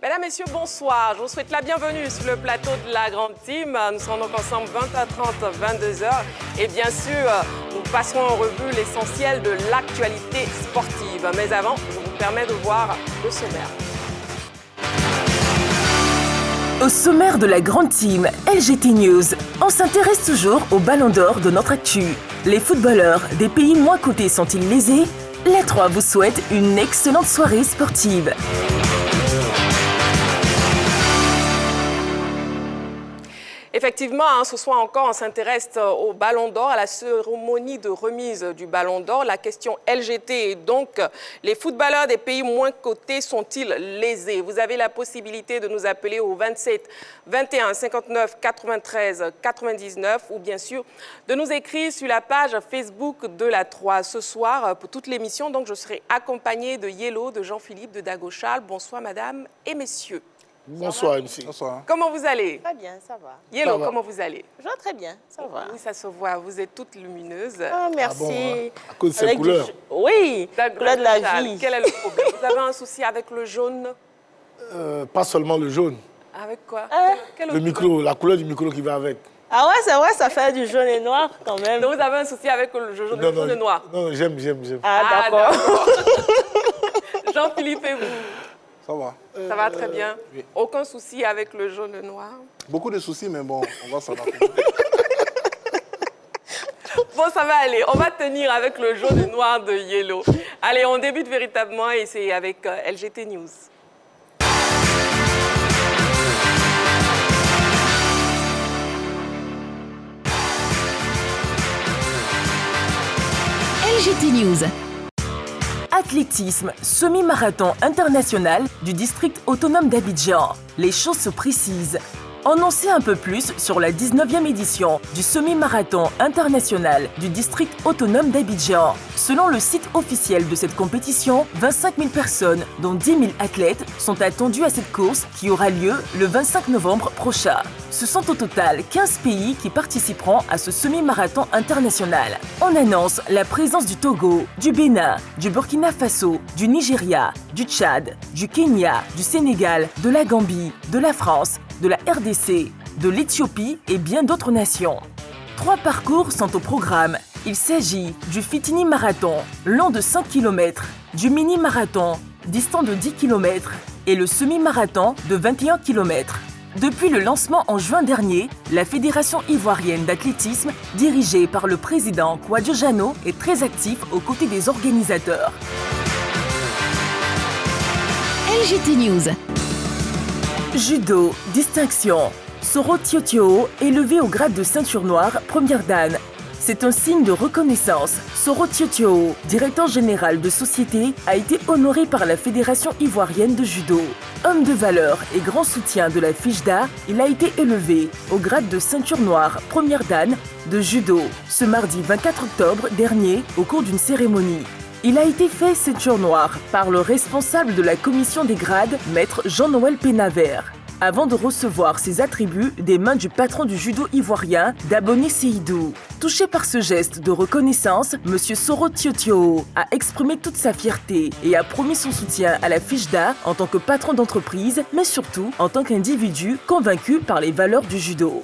Mesdames, Messieurs, bonsoir. Je vous souhaite la bienvenue sur le plateau de la Grande Team. Nous serons donc ensemble 20h30, 22h. Et bien sûr, nous passerons en revue l'essentiel de l'actualité sportive. Mais avant, je vous permets de voir le sommaire. Au sommaire de la Grande Team LGT News, on s'intéresse toujours au ballon d'or de notre actu. Les footballeurs des pays moins cotés sont-ils lésés? Les trois vous souhaitent une excellente soirée sportive. Effectivement, ce soir encore, on s'intéresse au Ballon d'Or, à la cérémonie de remise du Ballon d'Or. La question LGT est donc, les footballeurs des pays moins cotés sont-ils lésés? Vous avez la possibilité de nous appeler au 27 21 59 93 99 ou bien sûr de nous écrire sur la page Facebook de la 3. Ce soir, pour toute l'émission, donc je serai accompagnée de Yellow, de Jean-Philippe, de Dago Charles. Bonsoir, mesdames et messieurs. Bonsoir, MC. Bonsoir. Comment vous allez? Très bien, ça va. Yellow, comment vous allez? Je vais très bien, ça va. Oui, ça se voit. Vous êtes toute lumineuse. Ah, merci. Ah bon, hein? À cause de ces couleurs. Oui, couleur de la vie. Quel est le problème? Vous avez un souci avec le jaune? Pas seulement le jaune. Avec quoi? Le micro, la couleur du micro qui va avec. Ah ouais, c'est vrai, ça fait du jaune et noir quand même. Donc vous avez un souci avec le jaune, le jaune et noir? Non, j'aime. Ah, d'accord. Jean-Philippe et vous? Ça va. Ça va très bien? Oui. Aucun souci avec le jaune et noir? Beaucoup de soucis, mais bon, on va s'en rappeler. Bon, ça va aller. On va tenir avec le jaune et noir de Yellow. Allez, on débute véritablement et c'est avec LGT News. LGT News. Athlétisme, semi-marathon international du district autonome d'Abidjan. Les choses se précisent. On en sait un peu plus sur la 19e édition du semi-marathon international du district autonome d'Abidjan. Selon le site officiel de cette compétition, 25 000 personnes, dont 10 000 athlètes, sont attendues à cette course qui aura lieu le 25 novembre prochain. Ce sont au total 15 pays qui participeront à ce semi-marathon international. On annonce la présence du Togo, du Bénin, du Burkina Faso, du Nigeria, du Tchad, du Kenya, du Sénégal, de la Gambie, de la France, de la RDC, de l'Éthiopie et bien d'autres nations. 3 parcours sont au programme. Il s'agit du Fitini Marathon, long de 5 km, du Mini Marathon, distant de 10 km, et le semi-marathon de 21 km. Depuis le lancement en juin dernier, la Fédération ivoirienne d'athlétisme, dirigée par le président Kouadio Jano, est très active aux côtés des organisateurs. LGT News. Judo, distinction. Soro Tiotio, élevé au grade de ceinture noire, première dan. C'est un signe de reconnaissance. Soro Tiotio, directeur général de société, a été honoré par la Fédération ivoirienne de judo. Homme de valeur et grand soutien de la FIJDA, il a été élevé au grade de ceinture noire, première dan, de judo, ce mardi 24 octobre dernier, au cours d'une cérémonie. Il a été fait ceinture noire par le responsable de la commission des grades, maître Jean-Noël Pénavert, avant de recevoir ses attributs des mains du patron du judo ivoirien, Daboné Seydou. Touché par ce geste de reconnaissance, M. Soro Tiotio a exprimé toute sa fierté et a promis son soutien à la FIJDA en tant que patron d'entreprise, mais surtout en tant qu'individu convaincu par les valeurs du judo.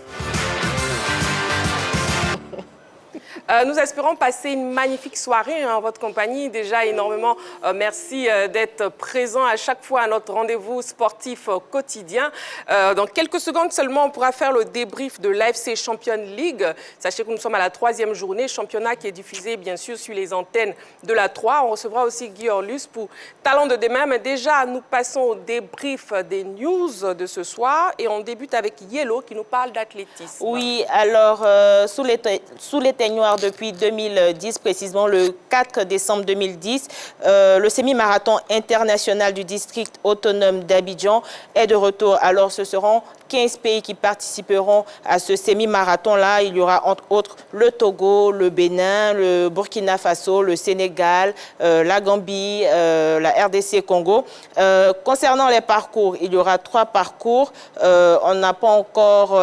Nous espérons passer une magnifique soirée en votre compagnie. Déjà, énormément merci d'être présent à chaque fois à notre rendez-vous sportif quotidien. Dans quelques secondes seulement, on pourra faire le débrief de l'AFC Champions League. Sachez que nous sommes à la 3e journée, championnat qui est diffusé bien sûr sur les antennes de la 3. On recevra aussi Guy Orlus pour Talent de demain. Mais déjà, nous passons au débrief des news de ce soir et on débute avec Yellow qui nous parle d'athlétisme. Oui, alors, sous les teignoirs depuis 2010, précisément le 4 décembre 2010, le semi-marathon international du district autonome d'Abidjan est de retour. Alors, ce seront 15 pays qui participeront à ce semi-marathon-là. Il y aura entre autres le Togo, le Bénin, le Burkina Faso, le Sénégal, la Gambie, la RDC Congo. Concernant les parcours, il y aura 3 parcours. On n'a pas encore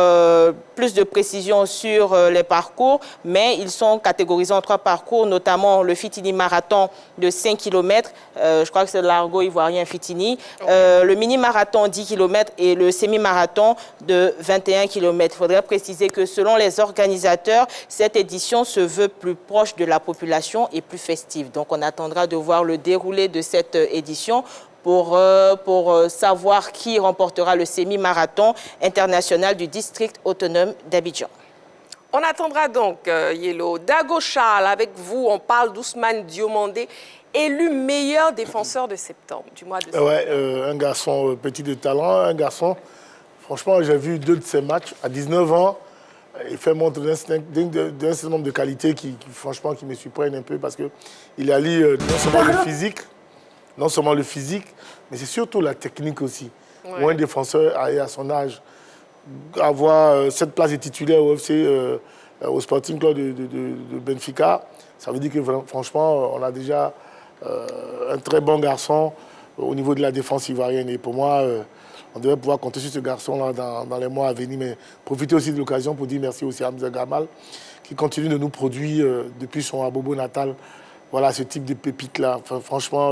plus de précision sur les parcours, mais ils sont catégorisés en 3 parcours, notamment le Fitini Marathon de 5 km. Je crois que c'est l'argot ivoirien Fitini. Le mini-marathon 10 km et le semi-marathon de 21 km. Il faudrait préciser que selon les organisateurs, cette édition se veut plus proche de la population et plus festive. Donc on attendra de voir le déroulé de cette édition pour savoir qui remportera le semi-marathon international du district autonome d'Abidjan. On attendra donc, Yellow. Dago Charles, avec vous, on parle d'Ousmane Diomandé, élu meilleur défenseur de septembre, du mois de septembre. Ouais, un garçon petit de talent, un garçon, franchement, j'ai vu 2 de ses matchs. À 19 ans, il fait montre d'un certain nombre de qualités franchement, qui me surprennent un peu parce qu'il allie non seulement le physique, mais c'est surtout la technique aussi. Ouais. Pour un défenseur à son âge, avoir cette place de titulaire au FC, au Sporting Club de Benfica, ça veut dire que franchement, on a déjà un très bon garçon au niveau de la défense ivoirienne. Et pour moi, on devrait pouvoir compter sur ce garçon-là dans les mois à venir. Mais profiter aussi de l'occasion pour dire merci aussi à Hamza Gamal, qui continue de nous produire depuis son Abobo natal. Voilà, ce type de pépite-là. Enfin, franchement,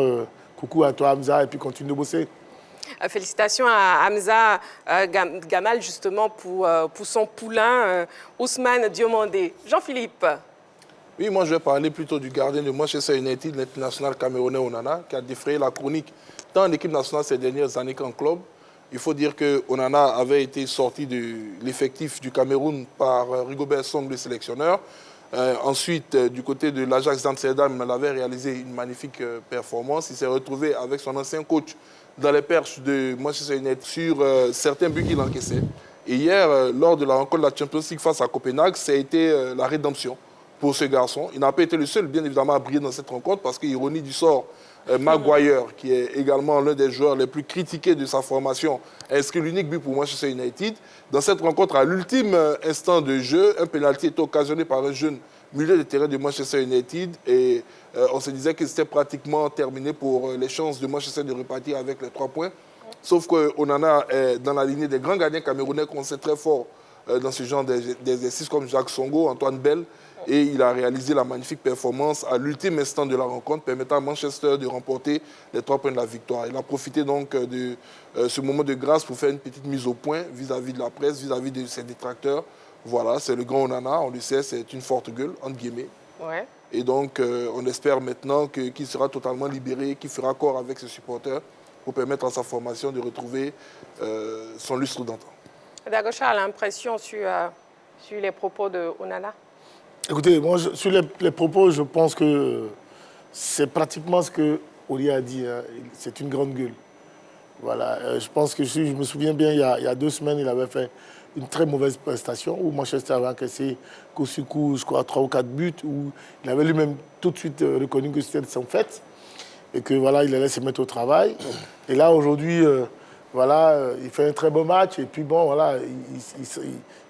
coucou à toi Hamza, et puis continue de bosser. Félicitations à Hamza Gamal, justement, pour son poulain, Ousmane Diomandé. Jean-Philippe. Oui, moi je vais parler plutôt du gardien de Manchester United, l'international camerounais Onana, qui a défrayé la chronique tant en équipe nationale ces dernières années qu'en club. Il faut dire que Onana avait été sorti de l'effectif du Cameroun par Rigobert Song, le sélectionneur. Ensuite, du côté de l'Ajax d'Amsterdam, il avait réalisé une magnifique performance. Il s'est retrouvé avec son ancien coach dans les perches de Manchester United sur certains buts qu'il encaissait. Et hier, lors de la rencontre de la Champions League face à Copenhague, ça a été la rédemption pour ce garçon. Il n'a pas été le seul, bien évidemment, à briller dans cette rencontre parce que, ironie du sort, Maguire, qui est également l'un des joueurs les plus critiqués de sa formation, a inscrit l'unique but pour Manchester United. Dans cette rencontre, à l'ultime instant de jeu, un pénalty était occasionné par un jeune milieu de terrain de Manchester United et on se disait que c'était pratiquement terminé pour les chances de Manchester de repartir avec les 3 points. Sauf que Onana est dans la lignée des grands gardiens camerounais qu'on sait très fort dans ce genre d'exercices comme Jacques Songo, Antoine Bell. Et il a réalisé la magnifique performance à l'ultime instant de la rencontre, permettant à Manchester de remporter les 3 points de la victoire. Il a profité donc de ce moment de grâce pour faire une petite mise au point vis-à-vis de la presse, vis-à-vis de ses détracteurs. Voilà, c'est le grand Onana, on le sait, c'est une forte gueule, entre guillemets. Ouais. Et donc, on espère maintenant qu'il sera totalement libéré, qu'il fera corps avec ses supporters pour permettre à sa formation de retrouver son lustre d'antan. Dagocha a l'impression sur les propos de Onana. Écoutez, moi, sur les propos, je pense que c'est pratiquement ce que Oli a dit. Hein. C'est une grande gueule. Voilà. Je pense que je me souviens bien, il y a 2 semaines, il avait fait une très mauvaise prestation où Manchester avait encaissé coup sur coup, je crois, 3 ou 4 buts, où il avait lui-même tout de suite reconnu que c'était son fait et que voilà, il allait se mettre au travail. Et là, aujourd'hui, voilà, il fait un très beau match et puis bon, voilà,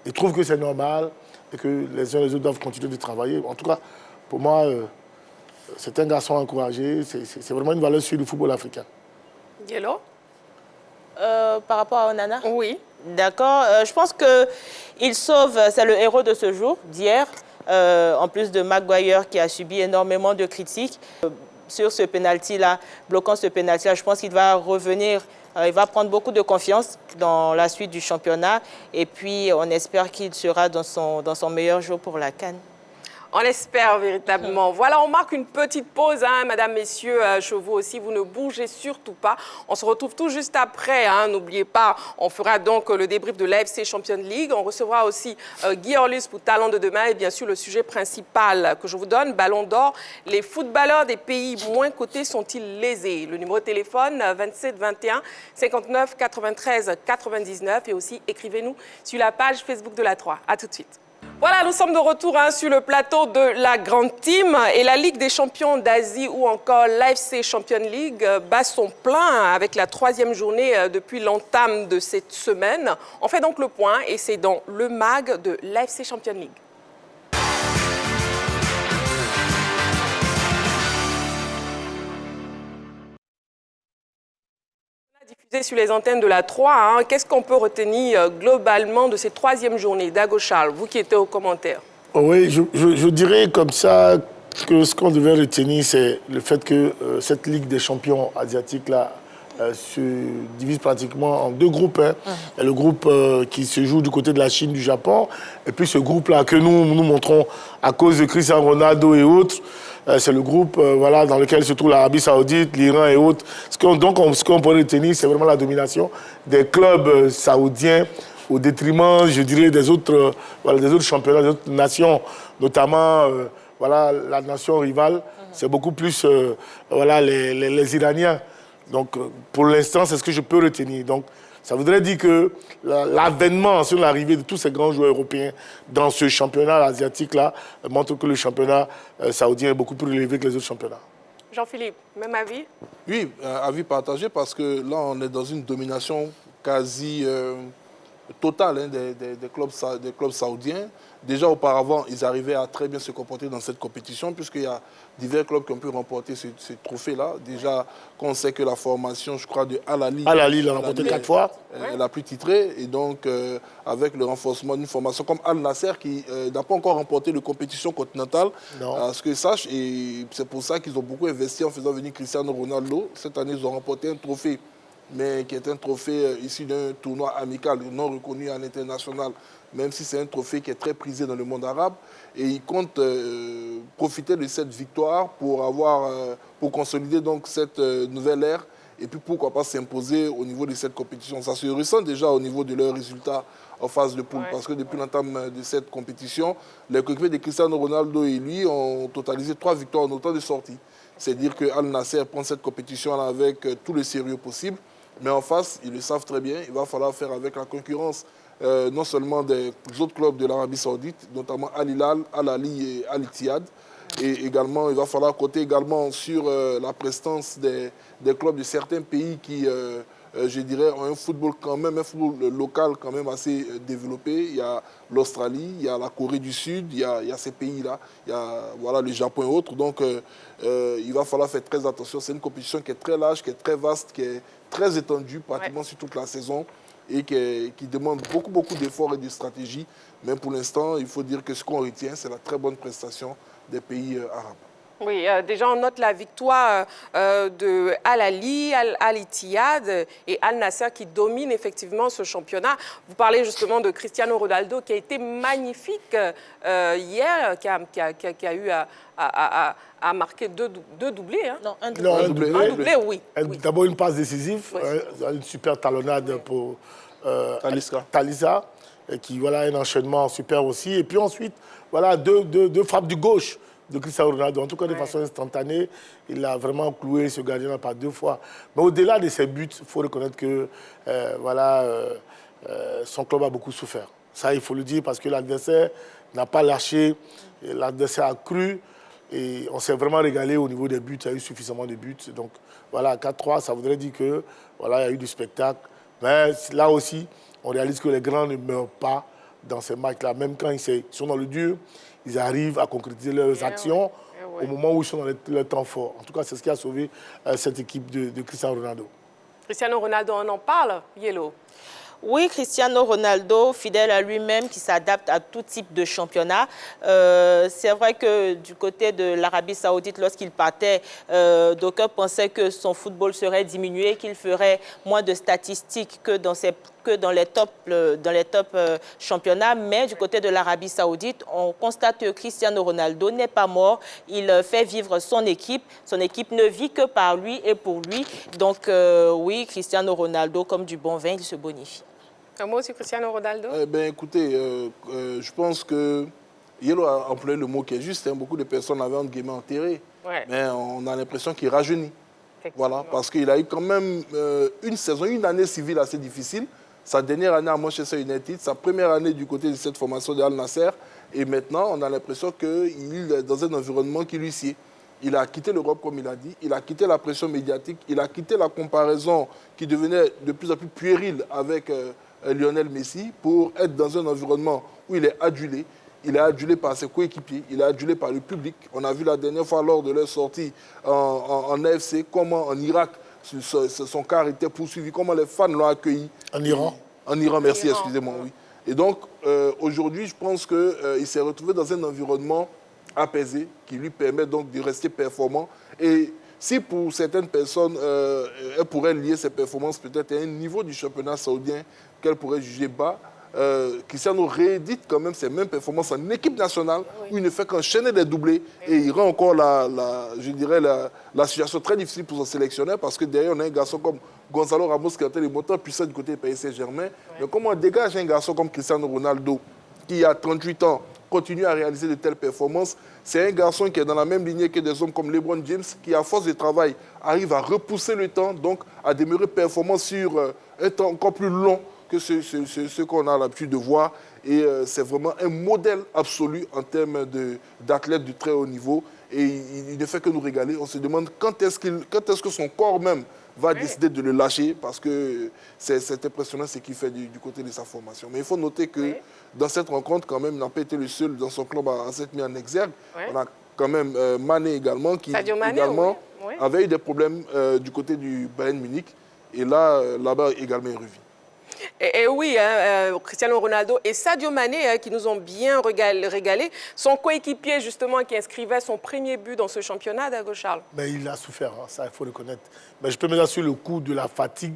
il trouve que c'est normal et que les uns et les autres doivent continuer de travailler. En tout cas, pour moi, c'est un garçon encouragé. C'est vraiment une valeur sûre du football africain. Yellow. Par rapport à Onana? Oui. D'accord. Je pense qu'il sauve, c'est le héros de ce jour, d'hier, en plus de Maguire qui a subi énormément de critiques. Sur ce pénalty-là, bloquant ce pénalty-là, je pense qu'il va revenir. Il va prendre beaucoup de confiance dans la suite du championnat. Et puis, on espère qu'il sera dans son meilleur jour pour la CAN. On espère véritablement. Voilà, on marque une petite pause, hein, mesdames, messieurs, chevaux aussi. Vous ne bougez surtout pas. On se retrouve tout juste après. Hein, n'oubliez pas, on fera donc le débrief de l'AFC Champions League. On recevra aussi Guy Orlus pour Talent de demain. Et bien sûr, le sujet principal que je vous donne, Ballon d'Or. Les footballeurs des pays moins cotés sont-ils lésés? Le numéro de téléphone, 27 21 59 93 99. Et aussi, écrivez-nous sur la page Facebook de la 3. À tout de suite. Voilà, nous sommes de retour sur le plateau de la Grande Team et la Ligue des champions d'Asie ou encore l'AFC Champions League bat son plein avec la 3e journée depuis l'entame de cette semaine. On fait donc le point et c'est dans le MAG de l'AFC Champions League. Diffusé sur les antennes de la 3, qu'est-ce qu'on peut retenir globalement de cette 3e journée? Dago Charles, vous qui étiez aux commentaires. Oui, je dirais comme ça que ce qu'on devait retenir, c'est le fait que cette Ligue des champions asiatiques-là se divise pratiquement en 2 groupes. Il y a le groupe qui se joue du côté de la Chine, du Japon, et puis ce groupe-là que nous montrons à cause de Cristiano Ronaldo et autres. C'est le groupe voilà, dans lequel se trouve l'Arabie Saoudite, l'Iran et autres. Ce qu'on pourrait retenir, c'est vraiment la domination des clubs saoudiens au détriment, je dirais, des autres championnats, des autres nations, notamment voilà, la nation rivale. C'est beaucoup plus voilà, les Iraniens. Donc, pour l'instant, c'est ce que je peux retenir. Donc, ça voudrait dire que l'avènement, sur l'arrivée de tous ces grands joueurs européens dans ce championnat asiatique-là, montre que le championnat saoudien est beaucoup plus élevé que les autres championnats. Jean-Philippe, même avis? Oui, avis partagé parce que là, on est dans une domination quasi totale des clubs saoudiens. Déjà, auparavant, ils arrivaient à très bien se comporter dans cette compétition puisqu'il y a divers clubs qui ont pu remporter ce trophée-là. Déjà, quand on sait que la formation, je crois, de Al-Ali... Al-Ali l'a remporté 4 fois. La plus titrée. Et donc, avec le renforcement d'une formation comme Al-Nasser qui n'a pas encore remporté de compétition continentale, à ce que je sache. Et c'est pour ça qu'ils ont beaucoup investi en faisant venir Cristiano Ronaldo. Cette année, ils ont remporté un trophée, mais qui est un trophée issu d'un tournoi amical, non reconnu à l'international, même si c'est un trophée qui est très prisé dans le monde arabe. Et ils comptent profiter de cette victoire pour consolider donc cette nouvelle ère et puis pourquoi pas s'imposer au niveau de cette compétition. Ça se ressent déjà au niveau de leurs résultats en phase de poule, parce que depuis l'entame de cette compétition, les coéquipiers de Cristiano Ronaldo et lui ont totalisé 3 victoires en autant de sorties. C'est-à-dire que Al Nasser prend cette compétition avec tout le sérieux possible, mais en face, ils le savent très bien, il va falloir faire avec la concurrence non seulement des autres clubs de l'Arabie Saoudite, notamment Al Hilal, Al-Ali et Al Ittihad. Et également, il va falloir compter également sur la prestance des clubs de certains pays qui, je dirais, ont un football quand même, un football local quand même assez développé. Il y a l'Australie, il y a la Corée du Sud, il y a ces pays-là, il y a voilà, le Japon et autres. Donc, il va falloir faire très attention. C'est une compétition qui est très large, qui est très vaste, qui est très étendue pratiquement sur toute la saison et qui demande beaucoup d'efforts et de stratégie. Mais pour l'instant, il faut dire que ce qu'on retient, c'est la très bonne prestation des pays arabes. Oui, déjà on note la victoire de Al-Ali, Al-Ittihad et Al-Nasser qui dominent effectivement ce championnat. Vous parlez justement de Cristiano Ronaldo qui a été magnifique hier, qui a eu à marquer deux doublés. Non, un doublé. Non, un doublé. Un doublé, oui. D'abord une passe décisive, une super talonnade pour Talisca, qui voilà un enchaînement super aussi. Et puis ensuite, voilà deux frappes du gauche de Cristiano Ronaldo. En tout cas, de façon instantanée, il a vraiment cloué ce gardien par 2 fois. Mais au-delà de ses buts, il faut reconnaître que son club a beaucoup souffert. Ça, il faut le dire, parce que l'adversaire n'a pas lâché, l'adversaire a cru, et on s'est vraiment régalé au niveau des buts. Il y a eu suffisamment de buts. Donc voilà, 4-3, ça voudrait dire que voilà, il y a eu du spectacle. Mais là aussi, on réalise que les grands ne meurent pas dans ces matchs-là. Même quand ils sont dans le dur, ils arrivent à concrétiser leurs actions au moment où ils sont dans leur temps fort. En tout cas, c'est ce qui a sauvé cette équipe de Cristiano Ronaldo. Cristiano Ronaldo, on en parle, Yellow? Oui, Cristiano Ronaldo, fidèle à lui-même, qui s'adapte à tout type de championnat. C'est vrai que du côté de l'Arabie Saoudite, lorsqu'il partait, d'aucuns pensaient que son football serait diminué, qu'il ferait moins de statistiques que dans les top championnats. Mais du côté de l'Arabie Saoudite, on constate que Cristiano Ronaldo n'est pas mort. Il fait vivre son équipe. Son équipe ne vit que par lui et pour lui. Donc oui, Cristiano Ronaldo, comme du bon vin, il se bonifie. Un mot sur Cristiano Ronaldo? Écoutez, je pense que Yellow a employé le mot qui est juste. Beaucoup de personnes l'avaient entre guillemets enterré. Mais on a l'impression qu'il rajeunit. Voilà, parce qu'il a eu quand même une année civile assez difficile. Sa dernière année à Manchester United, sa première année du côté de cette formation de Al Nasser. Et maintenant, on a l'impression qu'il est dans un environnement qui lui sied. Il a quitté l'Europe, comme il a dit. Il a quitté la pression médiatique. Il a quitté la comparaison qui devenait de plus en plus puérile avec Lionel Messi pour être dans un environnement où il est adulé. Il est adulé par ses coéquipiers. Il est adulé par le public. On a vu la dernière fois lors de leur sortie en AFC comment en Irak, son car était poursuivi, comment les fans l'ont accueilli. En Iran? En Iran, merci, excusez-moi, oui. Et donc, aujourd'hui, je pense qu'il s'est retrouvé dans un environnement apaisé qui lui permet donc de rester performant. Et si pour certaines personnes, elles pourraient lier ses performances peut-être à un niveau du championnat saoudien qu'elles pourraient juger bas, Cristiano réédite quand même ses mêmes performances en équipe nationale où il ne fait qu'enchaîner des doublés et il rend encore je dirais la situation très difficile pour son sélectionneur parce que derrière on a un garçon comme Gonzalo Ramos qui a été le moteur puissant du côté du Paris Saint-Germain. Mais comment on dégage un garçon comme Cristiano Ronaldo qui a 38 ans continue à réaliser de telles performances? C'est un garçon qui est dans la même lignée que des hommes comme LeBron James qui à force de travail arrive à repousser le temps, donc à demeurer performant sur un temps encore plus long que ce qu'on a l'habitude de voir. Et c'est vraiment un modèle absolu en termes d'athlète de très haut niveau. Et il ne fait que nous régaler. On se demande quand est-ce que son corps même va décider de le lâcher, parce que c'est impressionnant ce qu'il fait du côté de sa formation. Mais il faut noter que dans cette rencontre, quand même, il n'a pas été le seul dans son club à s'être mis en exergue. On a quand même Mané également, qui également avait eu des problèmes du côté du Bayern Munich. Et là-bas également, il revient. Et oui, Cristiano Ronaldo et Sadio Mané qui nous ont bien régalé. Son coéquipier, justement, qui inscrivait son premier but dans ce championnat, Dago Charles. Mais il a souffert, hein, ça, il faut le connaître. Mais je peux me dire sur le coup de la fatigue,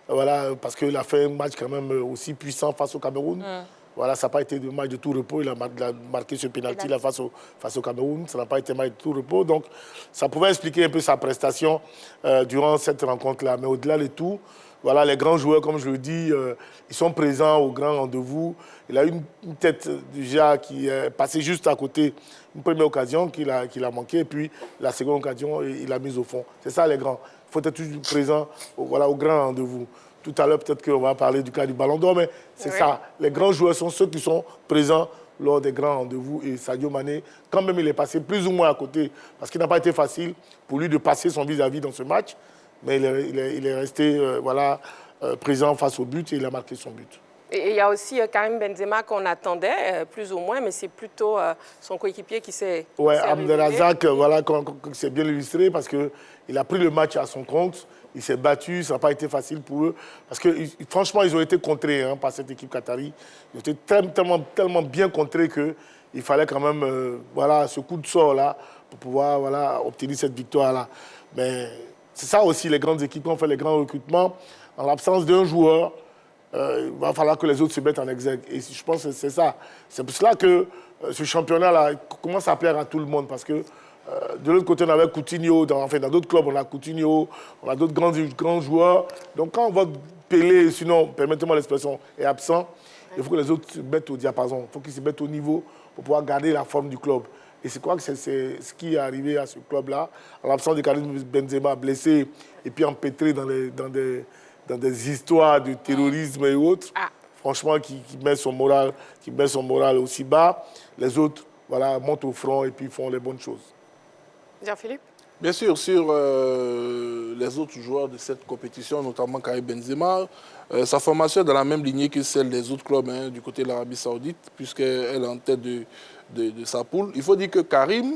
voilà, parce qu'il a fait un match quand même aussi puissant face au Cameroun. Voilà, ça n'a pas été de match de tout repos. Il a marqué ce pénalty là face au Cameroun. Ça n'a pas été un match de tout repos. Donc, ça pouvait expliquer un peu sa prestation durant cette rencontre-là. Mais au-delà de tout, voilà, les grands joueurs, comme je le dis, ils sont présents au grand rendez-vous. Il a une tête déjà qui est passée juste à côté. Une première occasion qu'il a manqué, et puis la seconde occasion, il l'a mise au fond. C'est ça, les grands. Il faut être toujours présent au grand rendez-vous. Tout à l'heure, peut-être qu'on va parler du cas du Ballon d'Or, mais c'est ça. Les grands joueurs sont ceux qui sont présents lors des grands rendez-vous. Et Sadio Mané, quand même, il est passé plus ou moins à côté, parce qu'il n'a pas été facile pour lui de passer son vis-à-vis dans ce match. Mais il est resté présent face au but et il a marqué son but. Et il y a aussi Karim Benzema qu'on attendait, plus ou moins, mais c'est plutôt son coéquipier qui s'est Abdelrazak, voilà, c'est bien illustré parce qu'il a pris le match à son compte. Il s'est battu, ça n'a pas été facile pour eux. Parce que, franchement, ils ont été contrés par cette équipe qatari. Ils ont été tellement bien contrés qu'il fallait quand même ce coup de sort-là pour pouvoir obtenir cette victoire-là. Mais c'est ça aussi, les grandes équipes ont fait les grands recrutements. En l'absence d'un joueur, il va falloir que les autres se mettent en exergue. Et je pense que c'est ça. C'est pour cela que ce championnat-là commence à plaire à tout le monde. Parce que de l'autre côté, on avait Coutinho. Dans d'autres clubs, on a Coutinho. On a d'autres grands joueurs. Donc quand on voit Pelé, sinon, permettez-moi l'expression, est absent, il faut que les autres se mettent au diapason. Il faut qu'ils se mettent au niveau pour pouvoir garder la forme du club. Et je crois que c'est ce qui est arrivé à ce club-là. En l'absence de Karim Benzema blessé et puis empêtré dans des histoires de terrorisme et autres, franchement, qui met son moral aussi bas. Les autres montent au front et puis font les bonnes choses. Jean-Philippe? Bien sûr, sur les autres joueurs de cette compétition, notamment Karim Benzema, sa formation est dans la même lignée que celle des autres clubs du côté de l'Arabie Saoudite, puisqu'elle est en tête de sa poule. Il faut dire que Karim,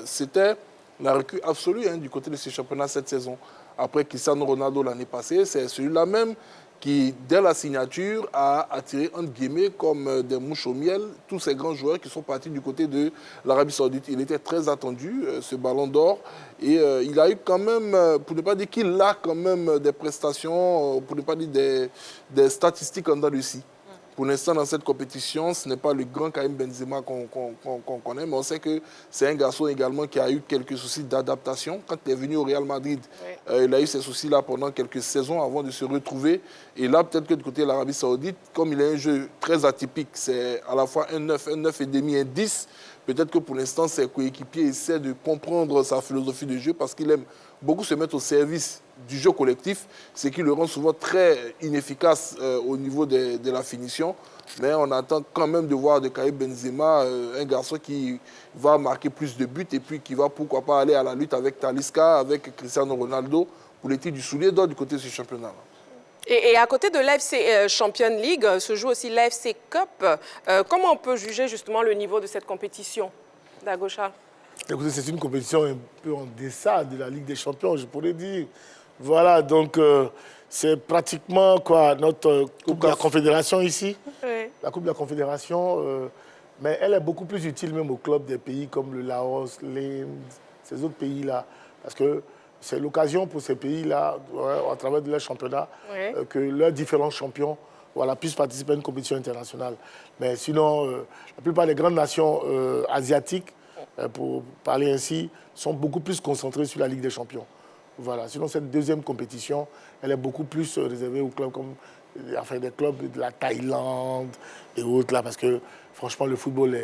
c'était la recrue absolue du côté de ce championnat cette saison. Après Cristiano Ronaldo l'année passée, c'est celui-là même qui, dès la signature, a attiré, entre guillemets, comme des mouches au miel, tous ces grands joueurs qui sont partis du côté de l'Arabie Saoudite. Il était très attendu, ce Ballon d'Or, et il a eu quand même, pour ne pas dire qu'il a quand même des prestations, pour ne pas dire des statistiques en Andalousie. Pour l'instant, dans cette compétition, ce n'est pas le grand Karim Benzema qu'on connaît, mais on sait que c'est un garçon également qui a eu quelques soucis d'adaptation. Quand il est venu au Real Madrid, il a eu ces soucis-là pendant quelques saisons avant de se retrouver. Et là, peut-être que du côté de l'Arabie Saoudite, comme il a un jeu très atypique, c'est à la fois un 9,5, un 10, peut-être que pour l'instant, ses coéquipiers essaient de comprendre sa philosophie de jeu parce qu'il aime beaucoup se mettent au service du jeu collectif, ce qui le rend souvent très inefficace au niveau de la finition. Mais on attend quand même de voir de Karim Benzema, un garçon qui va marquer plus de buts et puis qui va pourquoi pas aller à la lutte avec Talisca, avec Cristiano Ronaldo pour les titres du soulier d'or du côté de ce championnat. Et à côté de l'AFC Champions League, se joue aussi l'AFC Cup. Comment on peut juger justement le niveau de cette compétition, Dagocha? Écoutez, c'est une compétition un peu en deçà de la Ligue des Champions, je pourrais dire. Voilà, donc c'est pratiquement quoi, notre Coupe de la Confédération ici. Oui. La Coupe de la Confédération, mais elle est beaucoup plus utile même aux clubs des pays comme le Laos, l'Inde, ces autres pays-là. Parce que c'est l'occasion pour ces pays-là, à travers de leur championnat, que leurs différents champions puissent participer à une compétition internationale. Mais sinon, la plupart des grandes nations asiatiques, pour parler ainsi, sont beaucoup plus concentrées sur la Ligue des Champions. Voilà. Sinon, cette deuxième compétition, elle est beaucoup plus réservée aux clubs comme des clubs de la Thaïlande et autres, là, parce que franchement, le football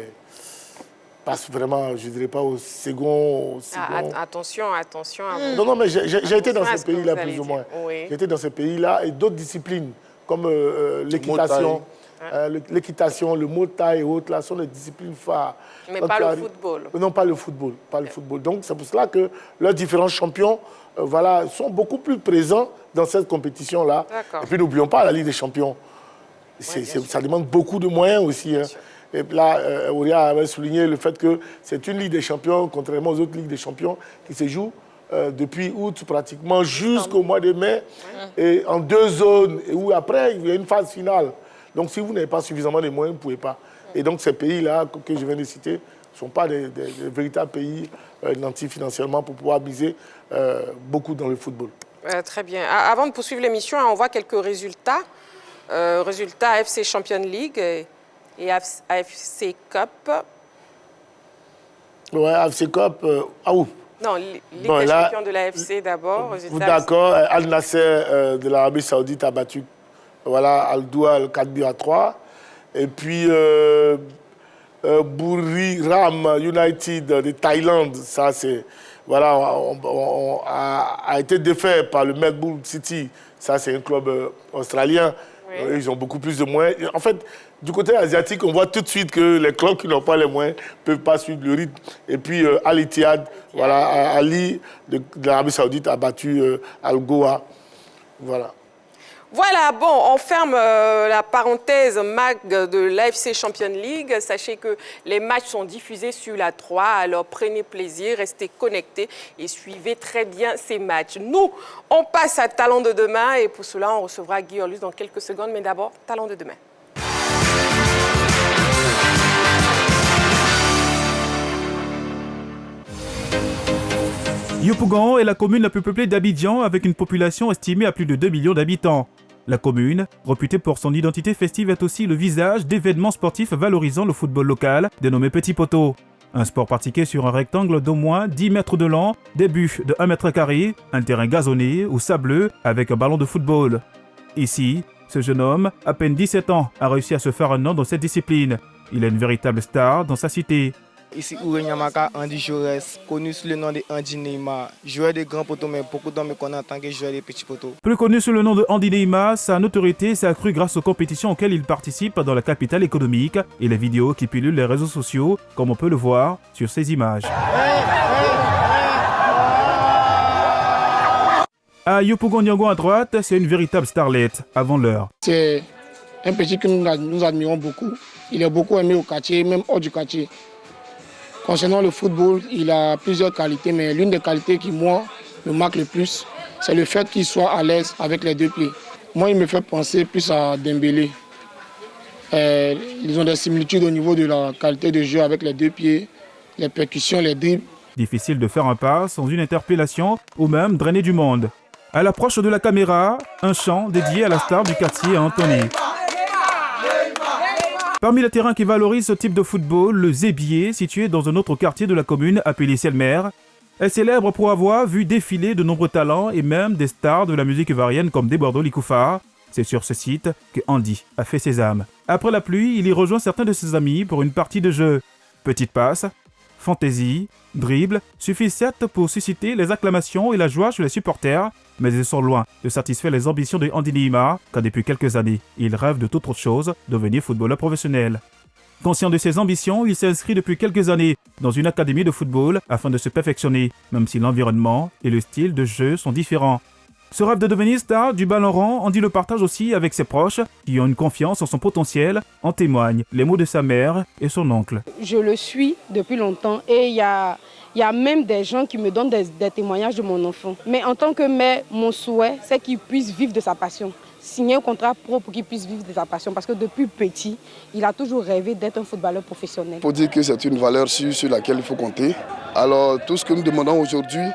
passe vraiment, je ne dirais pas au second. Attention. Non, mais j'ai été dans ces pays-là, plus ou moins. Oui. J'ai été dans ces pays-là et d'autres disciplines, comme l'équitation. L'équitation, le Muay Thai et autres, là, sont des disciplines phares. Mais pas le football. Non, pas le football. Pas le football. Donc, c'est pour cela que leurs différents champions sont beaucoup plus présents dans cette compétition-là. Et puis, n'oublions pas la Ligue des Champions. Ça demande beaucoup de moyens aussi. Hein. Et là, Auria avait souligné le fait que c'est une Ligue des Champions, contrairement aux autres Ligues des Champions, qui se joue depuis août pratiquement jusqu'au mois de mai, et en 2 zones, et où après, il y a une phase finale. Donc, si vous n'avez pas suffisamment de moyens, vous ne pouvez pas. Et donc, ces pays-là que je viens de citer ne sont pas des véritables pays nantis financièrement pour pouvoir miser beaucoup dans le football. Très bien. Avant de poursuivre l'émission, on voit quelques résultats. Résultats AFC Champions League et AFC Cup. Ouais, AFC Cup, Non, Ligue des Champions de l'AFC d'abord. D'accord, Al Nasser de l'Arabie Saoudite a battu Al-Doual 4-3. Et puis Buriram United de Thaïlande, ça c'est a été défait par le Melbourne City. Ça c'est un club australien. Oui. Ils ont beaucoup plus de moyens. En fait, du côté asiatique, on voit tout de suite que les clubs qui n'ont pas les moyens ne peuvent pas suivre le rythme. Et puis Al Ittihad, Ali de l'Arabie Saoudite a battu Al Goa. Voilà. Voilà, bon, on ferme la parenthèse MAG de l'AFC Champions League. Sachez que les matchs sont diffusés sur la 3, alors prenez plaisir, restez connectés et suivez très bien ces matchs. Nous, on passe à Talent de demain et pour cela, on recevra Guy Orlus dans quelques secondes, mais d'abord, Talent de demain. Yopougon est la commune la plus peuplée d'Abidjan avec une population estimée à plus de 2 millions d'habitants. La commune, réputée pour son identité festive, est aussi le visage d'événements sportifs valorisant le football local, dénommé Petit Poteau. Un sport pratiqué sur un rectangle d'au moins 10 mètres de long, des buts de 1 mètre carré, un terrain gazonné ou sableux avec un ballon de football. Ici, ce jeune homme, à peine 17 ans, a réussi à se faire un nom dans cette discipline. Il est une véritable star dans sa cité. Ici, Ouré Nyamaka, Andy Jaurès, connu sous le nom de Andy Neymar, joueur de grands poteaux, mais beaucoup d'hommes me connaissent en tant que joueur de petits poteaux. Plus connu sous le nom de Andy Neymar, sa notoriété s'est accrue grâce aux compétitions auxquelles il participe dans la capitale économique et les vidéos qui pullulent les réseaux sociaux, comme on peut le voir sur ces images. À Yopougon Niango à droite, c'est une véritable starlette, avant l'heure. C'est un petit que nous admirons beaucoup. Il est beaucoup aimé au quartier, même hors du quartier. Concernant le football, il a plusieurs qualités, mais l'une des qualités qui, moi, me marque le plus, c'est le fait qu'il soit à l'aise avec les 2 pieds. Moi, il me fait penser plus à Dembélé. Ils ont des similitudes au niveau de la qualité de jeu avec les 2 pieds, les percussions, les dribbles. Difficile de faire un pas sans une interpellation ou même drainer du monde. À l'approche de la caméra, un chant dédié à la star du quartier, Anthony. Parmi les terrains qui valorisent ce type de football, le Zébier, situé dans un autre quartier de la commune appelé Selmer, est célèbre pour avoir vu défiler de nombreux talents et même des stars de la musique ivoirienne comme Debordo Likoufa. C'est sur ce site que Andy a fait ses armes. Après la pluie, il y rejoint certains de ses amis pour une partie de jeu. Petite passe, fantaisie, dribble suffisent certes pour susciter les acclamations et la joie chez les supporters, mais ils sont loin de satisfaire les ambitions de Andy Neymar, car depuis quelques années, il rêve de toute autre chose, devenir footballeur professionnel. Conscient de ses ambitions, il s'est inscrit depuis quelques années dans une académie de football afin de se perfectionner, même si l'environnement et le style de jeu sont différents. Ce rêve de devenir star du ballon rond, Andy le partage aussi avec ses proches qui ont une confiance en son potentiel, en témoignent les mots de sa mère et son oncle. Je le suis depuis longtemps et il y a même des gens qui me donnent des témoignages de mon enfant. Mais en tant que mère, mon souhait, c'est qu'il puisse vivre de sa passion. Signer un contrat pro pour qu'il puisse vivre de sa passion. Parce que depuis petit, il a toujours rêvé d'être un footballeur professionnel. Il faut dire que c'est une valeur sur laquelle il faut compter. Alors tout ce que nous demandons aujourd'hui,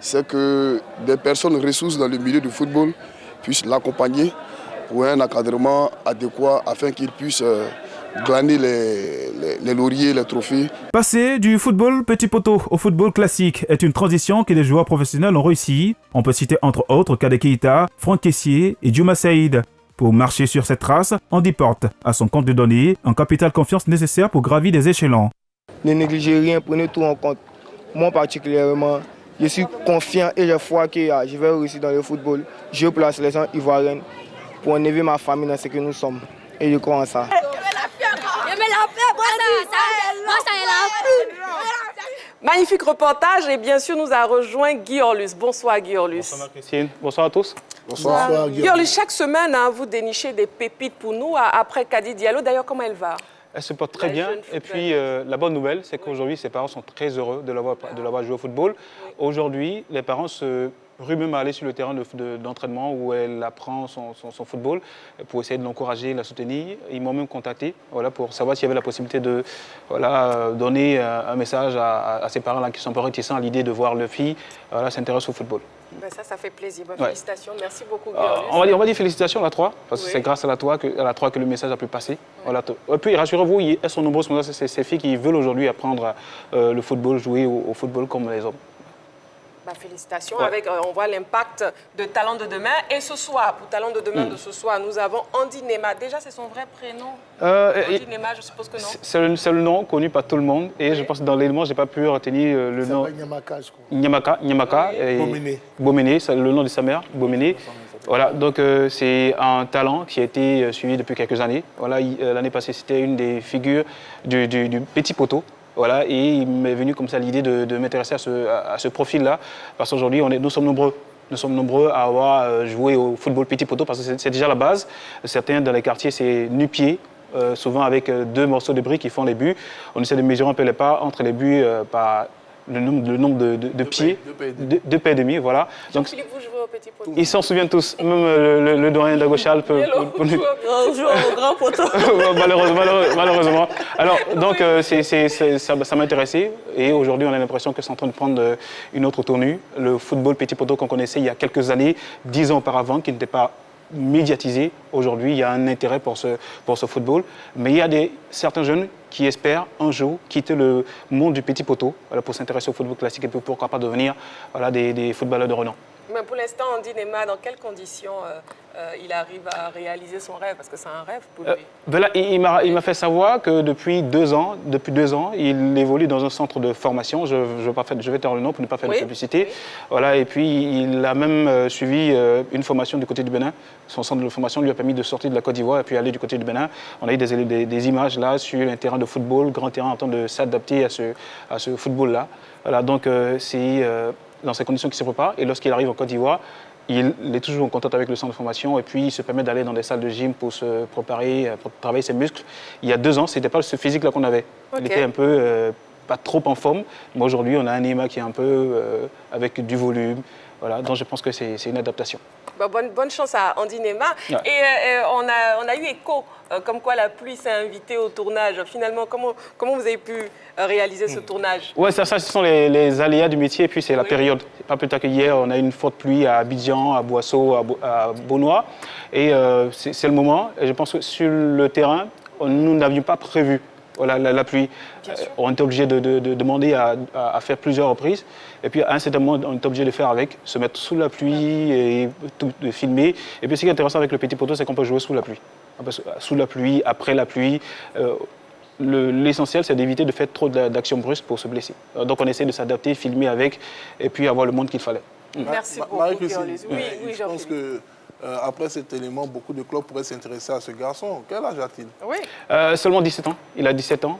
c'est que des personnes ressources dans le milieu du football puissent l'accompagner pour un encadrement adéquat afin qu'il puisse glaner les lauriers, les trophées. Passer du football petit poteau au football classique est une transition que les joueurs professionnels ont réussi. On peut citer entre autres Kadek Keita, Franck Kessié et Diouma Saïd. Pour marcher sur cette trace, Andy porte à son compte de données un capital confiance nécessaire pour gravir des échelons. Ne négligez rien, prenez tout en compte. Moi particulièrement, je suis confiant et j'ai foi que je vais réussir dans le football. Je pour la sélection ivoirienne pour enlever ma famille dans ce que nous sommes. Et je crois en ça. Magnifique reportage et bien sûr nous a rejoint Guy Orlus. Bonsoir Guy Orlus. Bonsoir Christine, bonsoir à tous. Bonsoir, Guy Orlus, chaque semaine vous dénichez des pépites pour nous après Kadi Diallo. D'ailleurs, comment elle va? Elle se porte très bien. Et puis la bonne nouvelle, c'est qu'aujourd'hui ses parents sont très heureux de l'avoir joué au football. Aujourd'hui, les parents se ruent même à aller sur le terrain d'entraînement où elle apprend son football pour essayer de l'encourager, de la soutenir. Ils m'ont même contacté pour savoir s'il y avait la possibilité de donner un message à ces parents-là qui sont un peu réticents à l'idée de voir leur fille s'intéresser au football. Ben ça fait plaisir. Ben, félicitations. Merci beaucoup, Guy on va dire félicitations à la 3, parce que c'est grâce à la 3 que le message a pu passer. Et puis, rassurez-vous, elles sont nombreuses. C'est ces filles qui veulent aujourd'hui apprendre le football, jouer au football comme les hommes. Bah, félicitations. On voit l'impact de Talent de demain. Et ce soir, pour Talent de demain de ce soir, nous avons Andy Neymar. Déjà, c'est son vrai prénom Andy Neymar, je suppose que non. C'est le nom connu par tout le monde. Et je pense que dans l'élément, je n'ai pas pu retenir le nom. Nyamaka, je crois. Nyamaka. Bomene, c'est le nom de sa mère, Bomene. Voilà, donc c'est un talent qui a été suivi depuis quelques années. Voilà, l'année passée, c'était une des figures du petit poteau. Voilà, et il m'est venu comme ça l'idée de m'intéresser à ce profil-là, parce qu'aujourd'hui, nous sommes nombreux. Nous sommes nombreux à avoir joué au football petit poteau, parce que c'est déjà la base. Certains dans les quartiers, c'est nu-pied, souvent avec 2 morceaux de briques qui font les buts. On essaie de mesurer un peu les pas entre les buts par le nombre de pieds, 2 paires et demi, voilà. Donc, Philippe, vous jouez au petit poteau. Ils s'en souviennent tous, même le doyen d'Agochal peut... On joue au grand poteau. Malheureusement. Alors, donc, ça m'a intéressé et aujourd'hui, on a l'impression que c'est en train de prendre une autre tournure. Le football petit poteau qu'on connaissait il y a quelques années, 10 ans auparavant, qui n'était pas médiatisé. Aujourd'hui, il y a un intérêt pour ce football. Mais il y a certains jeunes qui espèrent un jour quitter le monde du petit poteau pour s'intéresser au football classique et pourquoi pas devenir des footballeurs de renom. Mais pour l'instant, Andy Neymar, dans quelles conditions il arrive à réaliser son rêve? Parce que c'est un rêve pour lui. Il m'a fait savoir que depuis 2 ans, il évolue dans un centre de formation. Je vais taire le nom pour ne pas faire de publicité. Voilà, et puis, il a même suivi une formation du côté du Bénin. Son centre de formation lui a permis de sortir de la Côte d'Ivoire et puis aller du côté du Bénin. On a eu des images là sur un terrain de football, grand terrain, en train de s'adapter à ce football-là. Voilà, donc c'est dans ces conditions qu'il se prépare. Et lorsqu'il arrive en Côte d'Ivoire, il est toujours en contact avec le centre de formation et puis il se permet d'aller dans des salles de gym pour se préparer, pour travailler ses muscles. Il y a 2 ans, ce n'était pas ce physique-là qu'on avait. Okay. Il était un peu, pas trop en forme. Mais aujourd'hui, on a un Neymar qui est un peu avec du volume. Voilà, donc je pense que c'est une adaptation. Bah, bonne chance à Andy Neymar. Ouais. Et on a eu écho, comme quoi la pluie s'est invitée au tournage. Finalement, comment vous avez pu réaliser ce tournage? Oui, ça, ce sont les aléas du métier et puis c'est la période. Pas plus tard que hier, on a eu une forte pluie à Abidjan, à Boisseau, à Beaunois. Et c'est le moment. Et je pense que sur le terrain, nous n'avions pas prévu la pluie. On était obligé de demander à faire plusieurs reprises. Et puis à un certain moment, on était obligé de faire avec, se mettre sous la pluie et de filmer. Et puis ce qui est intéressant avec le petit poteau, c'est qu'on peut jouer sous la pluie. Sous la pluie, après la pluie. l'essentiel, c'est d'éviter de faire trop d'actions brusques pour se blesser. Donc on essaie de s'adapter, filmer avec, et puis avoir le monde qu'il fallait. Merci beaucoup, Marie-Christine, oui, je pense que après cet élément, beaucoup de clubs pourraient s'intéresser à ce garçon. Quel âge a-t-il? Oui. Seulement 17 ans. Il a 17 ans.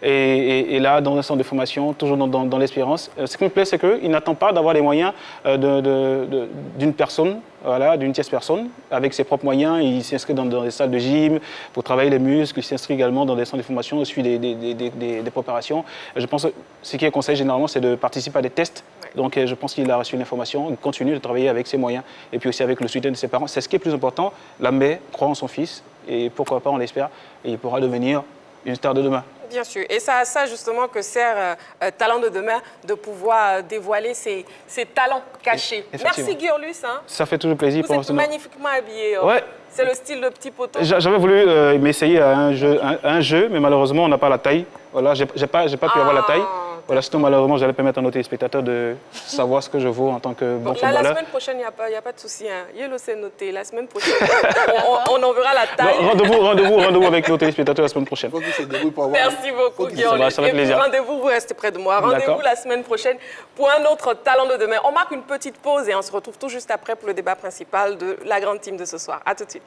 Et là, dans un centre de formation, toujours dans l'espérance. Ce qui me plaît, c'est qu'il n'attend pas d'avoir les moyens d'une personne, voilà, d'une tierce personne. Avec ses propres moyens, il s'inscrit dans des salles de gym pour travailler les muscles. Il s'inscrit également dans des centres de formation, il suit des préparations. Je pense que ce qui est conseillé généralement, c'est de participer à des tests. Donc je pense qu'il a reçu l'information, il continue de travailler avec ses moyens et puis aussi avec le soutien de ses parents. C'est ce qui est plus important. La mère croit en son fils et pourquoi pas, on l'espère, et il pourra devenir une star de demain. Bien sûr. Et c'est à ça justement que sert Talent de demain, de pouvoir dévoiler ses talents cachés. Merci Guirlus. Hein. Ça fait toujours plaisir. Vous êtes magnifiquement habillé. Hein. Ouais. C'est le style de petit poteau. J'avais voulu m'essayer à un jeu, mais malheureusement, on n'a pas la taille. Voilà, j'ai pas pu avoir la taille. Voilà, sinon, malheureusement, j'allais permettre à nos téléspectateurs de savoir ce que je vaux en tant que bon footballeur. La semaine prochaine, il n'y a pas de souci. Hein. Yellow, c'est noté. La semaine prochaine, on enverra la taille. Rendez-vous avec nos téléspectateurs la semaine prochaine. Merci beaucoup, Guillaume. Ça va être plaisir. Rendez-vous, vous restez près de moi. Rendez-vous la semaine prochaine pour un autre Talent de demain. On marque une petite pause et on se retrouve tout juste après pour le débat principal de la grande team de ce soir. À tout de suite.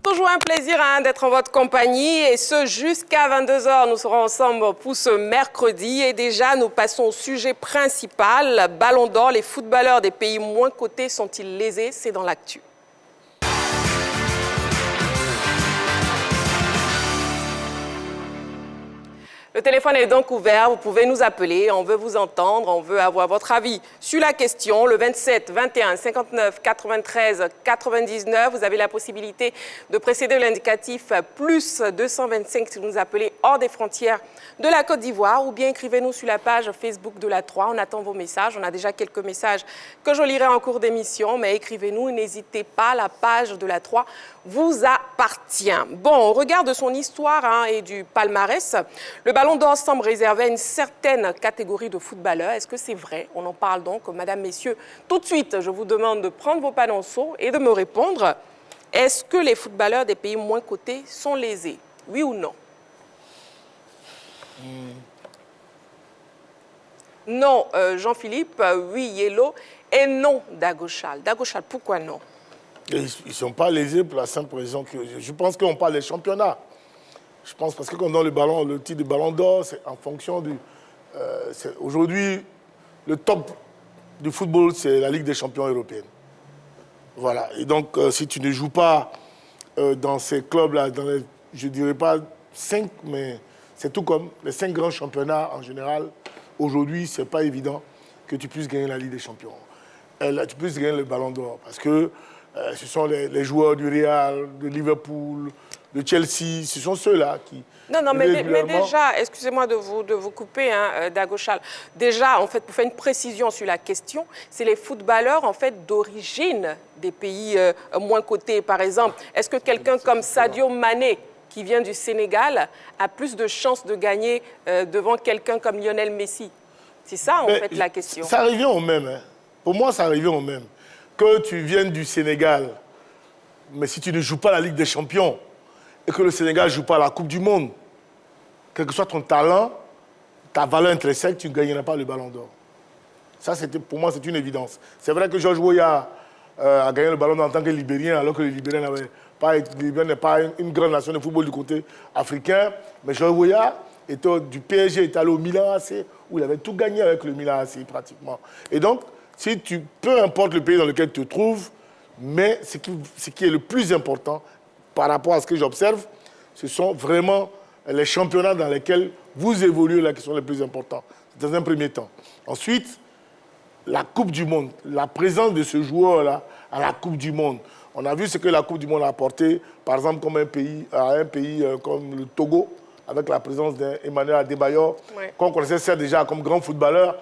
Toujours un plaisir d'être en votre compagnie et ce jusqu'à 22h. Nous serons ensemble pour ce mercredi et déjà nous passons au sujet principal. Ballon d'or, les footballeurs des pays moins cotés sont-ils lésés? C'est dans l'actu. Le téléphone est donc ouvert, vous pouvez nous appeler, on veut vous entendre, on veut avoir votre avis sur la question. Le 27 21 59 93 99, vous avez la possibilité de précéder l'indicatif plus 225 si vous nous appelez hors des frontières de la Côte d'Ivoire ou bien écrivez-nous sur la page Facebook de la 3. On attend vos messages, on a déjà quelques messages que je lirai en cours d'émission, mais écrivez-nous, n'hésitez pas, la page de la 3 vous appartient. Bon, au regard de son histoire et du palmarès, le Ballon d'or semble réservé à une certaine catégorie de footballeurs. Est-ce que c'est vrai? On en parle donc, mesdames, messieurs. Tout de suite, je vous demande de prendre vos panonceaux et de me répondre. Est-ce que les footballeurs des pays moins cotés sont lésés? Oui ou non? Non, Jean-Philippe, oui, Yellow, et non, Dagochal. Dagochal, pourquoi non? Ils ne sont pas lésés pour la simple raison que je pense qu'on parle des championnats. Je pense parce que quand on donne le titre de Ballon d'or, c'est en fonction du... Aujourd'hui, le top du football, c'est la Ligue des champions européenne. Voilà. Et donc, si tu ne joues pas dans ces clubs-là, je ne dirais pas 5, mais c'est tout comme les 5 grands championnats en général. Aujourd'hui, ce n'est pas évident que tu puisses gagner la Ligue des champions. Tu puisses gagner le Ballon d'or parce que ce sont les joueurs du Real, de Liverpool, de Chelsea, ce sont ceux-là qui... Non, mais déjà, excusez-moi de vous couper, Dagochal. Déjà, en fait, pour faire une précision sur la question, c'est les footballeurs, en fait, d'origine des pays moins cotés. Par exemple, est-ce que quelqu'un comme Sadio Mané, qui vient du Sénégal, a plus de chances de gagner devant quelqu'un comme Lionel Messi? C'est ça, en fait, la question. Ça revient au même. Hein. Pour moi, ça revient au même. Que tu viennes du Sénégal, mais si tu ne joues pas la Ligue des Champions et que le Sénégal ne joue pas la Coupe du Monde, quel que soit ton talent, ta valeur intrinsèque, tu ne gagneras pas le Ballon d'or. Ça, pour moi, c'est une évidence. C'est vrai que Georges Weah a gagné le Ballon d'or en tant que Libérien, alors que le Libérien n'est pas une grande nation de football du côté africain. Mais Georges Weah était du PSG, était allé au Milan AC, où il avait tout gagné avec le Milan AC, pratiquement. Et donc, peu importe le pays dans lequel tu te trouves, mais ce qui est le plus important par rapport à ce que j'observe, ce sont vraiment les championnats dans lesquels vous évoluez là qui sont les plus importants, dans un premier temps. Ensuite, la Coupe du Monde, la présence de ce joueur-là à la Coupe du Monde. On a vu ce que la Coupe du Monde a apporté, par exemple, comme un pays comme le Togo, avec la présence d'Emmanuel Adebayor, qu'on connaissait certes déjà comme grand footballeur,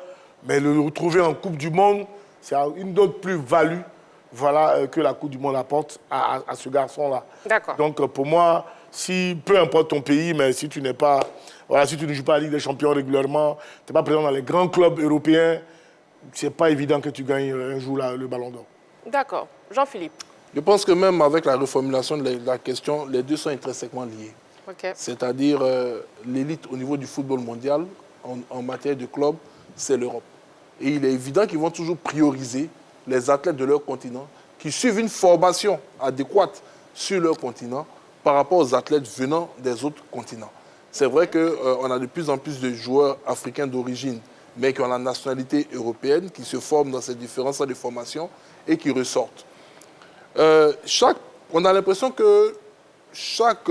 mais le retrouver en Coupe du Monde, c'est une autre plus-value que la Coupe du Monde apporte à ce garçon-là. D'accord. Donc, pour moi, peu importe ton pays, mais si tu n'es pas... si tu ne joues pas à la Ligue des Champions régulièrement, tu n'es pas présent dans les grands clubs européens, c'est pas évident que tu gagnes un jour le Ballon d'or. D'accord. Jean-Philippe. Je pense que même avec la reformulation de la question, les deux sont intrinsèquement liés. Okay. C'est-à-dire l'élite au niveau du football mondial, en matière de club, c'est l'Europe. Et il est évident qu'ils vont toujours prioriser les athlètes de leur continent qui suivent une formation adéquate sur leur continent par rapport aux athlètes venant des autres continents. C'est vrai qu'on a de plus en plus de joueurs africains d'origine, mais qui ont la nationalité européenne, qui se forment dans ces différents centres de formation et qui ressortent. On a l'impression que chaque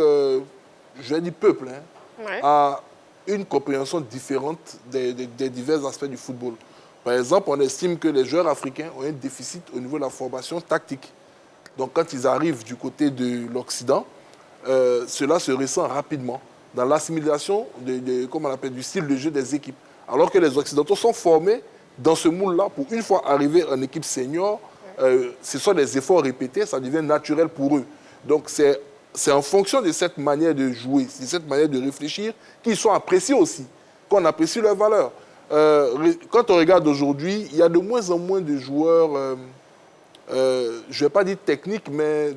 je dis peuple, a une compréhension différente des divers aspects du football. Par exemple, on estime que les joueurs africains ont un déficit au niveau de la formation tactique. Donc quand ils arrivent du côté de l'Occident, cela se ressent rapidement dans l'assimilation comme on appelle, du style de jeu des équipes. Alors que les Occidentaux sont formés dans ce moule-là pour une fois arriver en équipe senior, ce sont des efforts répétés, ça devient naturel pour eux. Donc c'est en fonction de cette manière de jouer, de cette manière de réfléchir, qu'ils sont appréciés aussi, qu'on apprécie leurs valeurs. Quand on regarde aujourd'hui, il y a de moins en moins de joueurs, je ne vais pas dire techniques, mais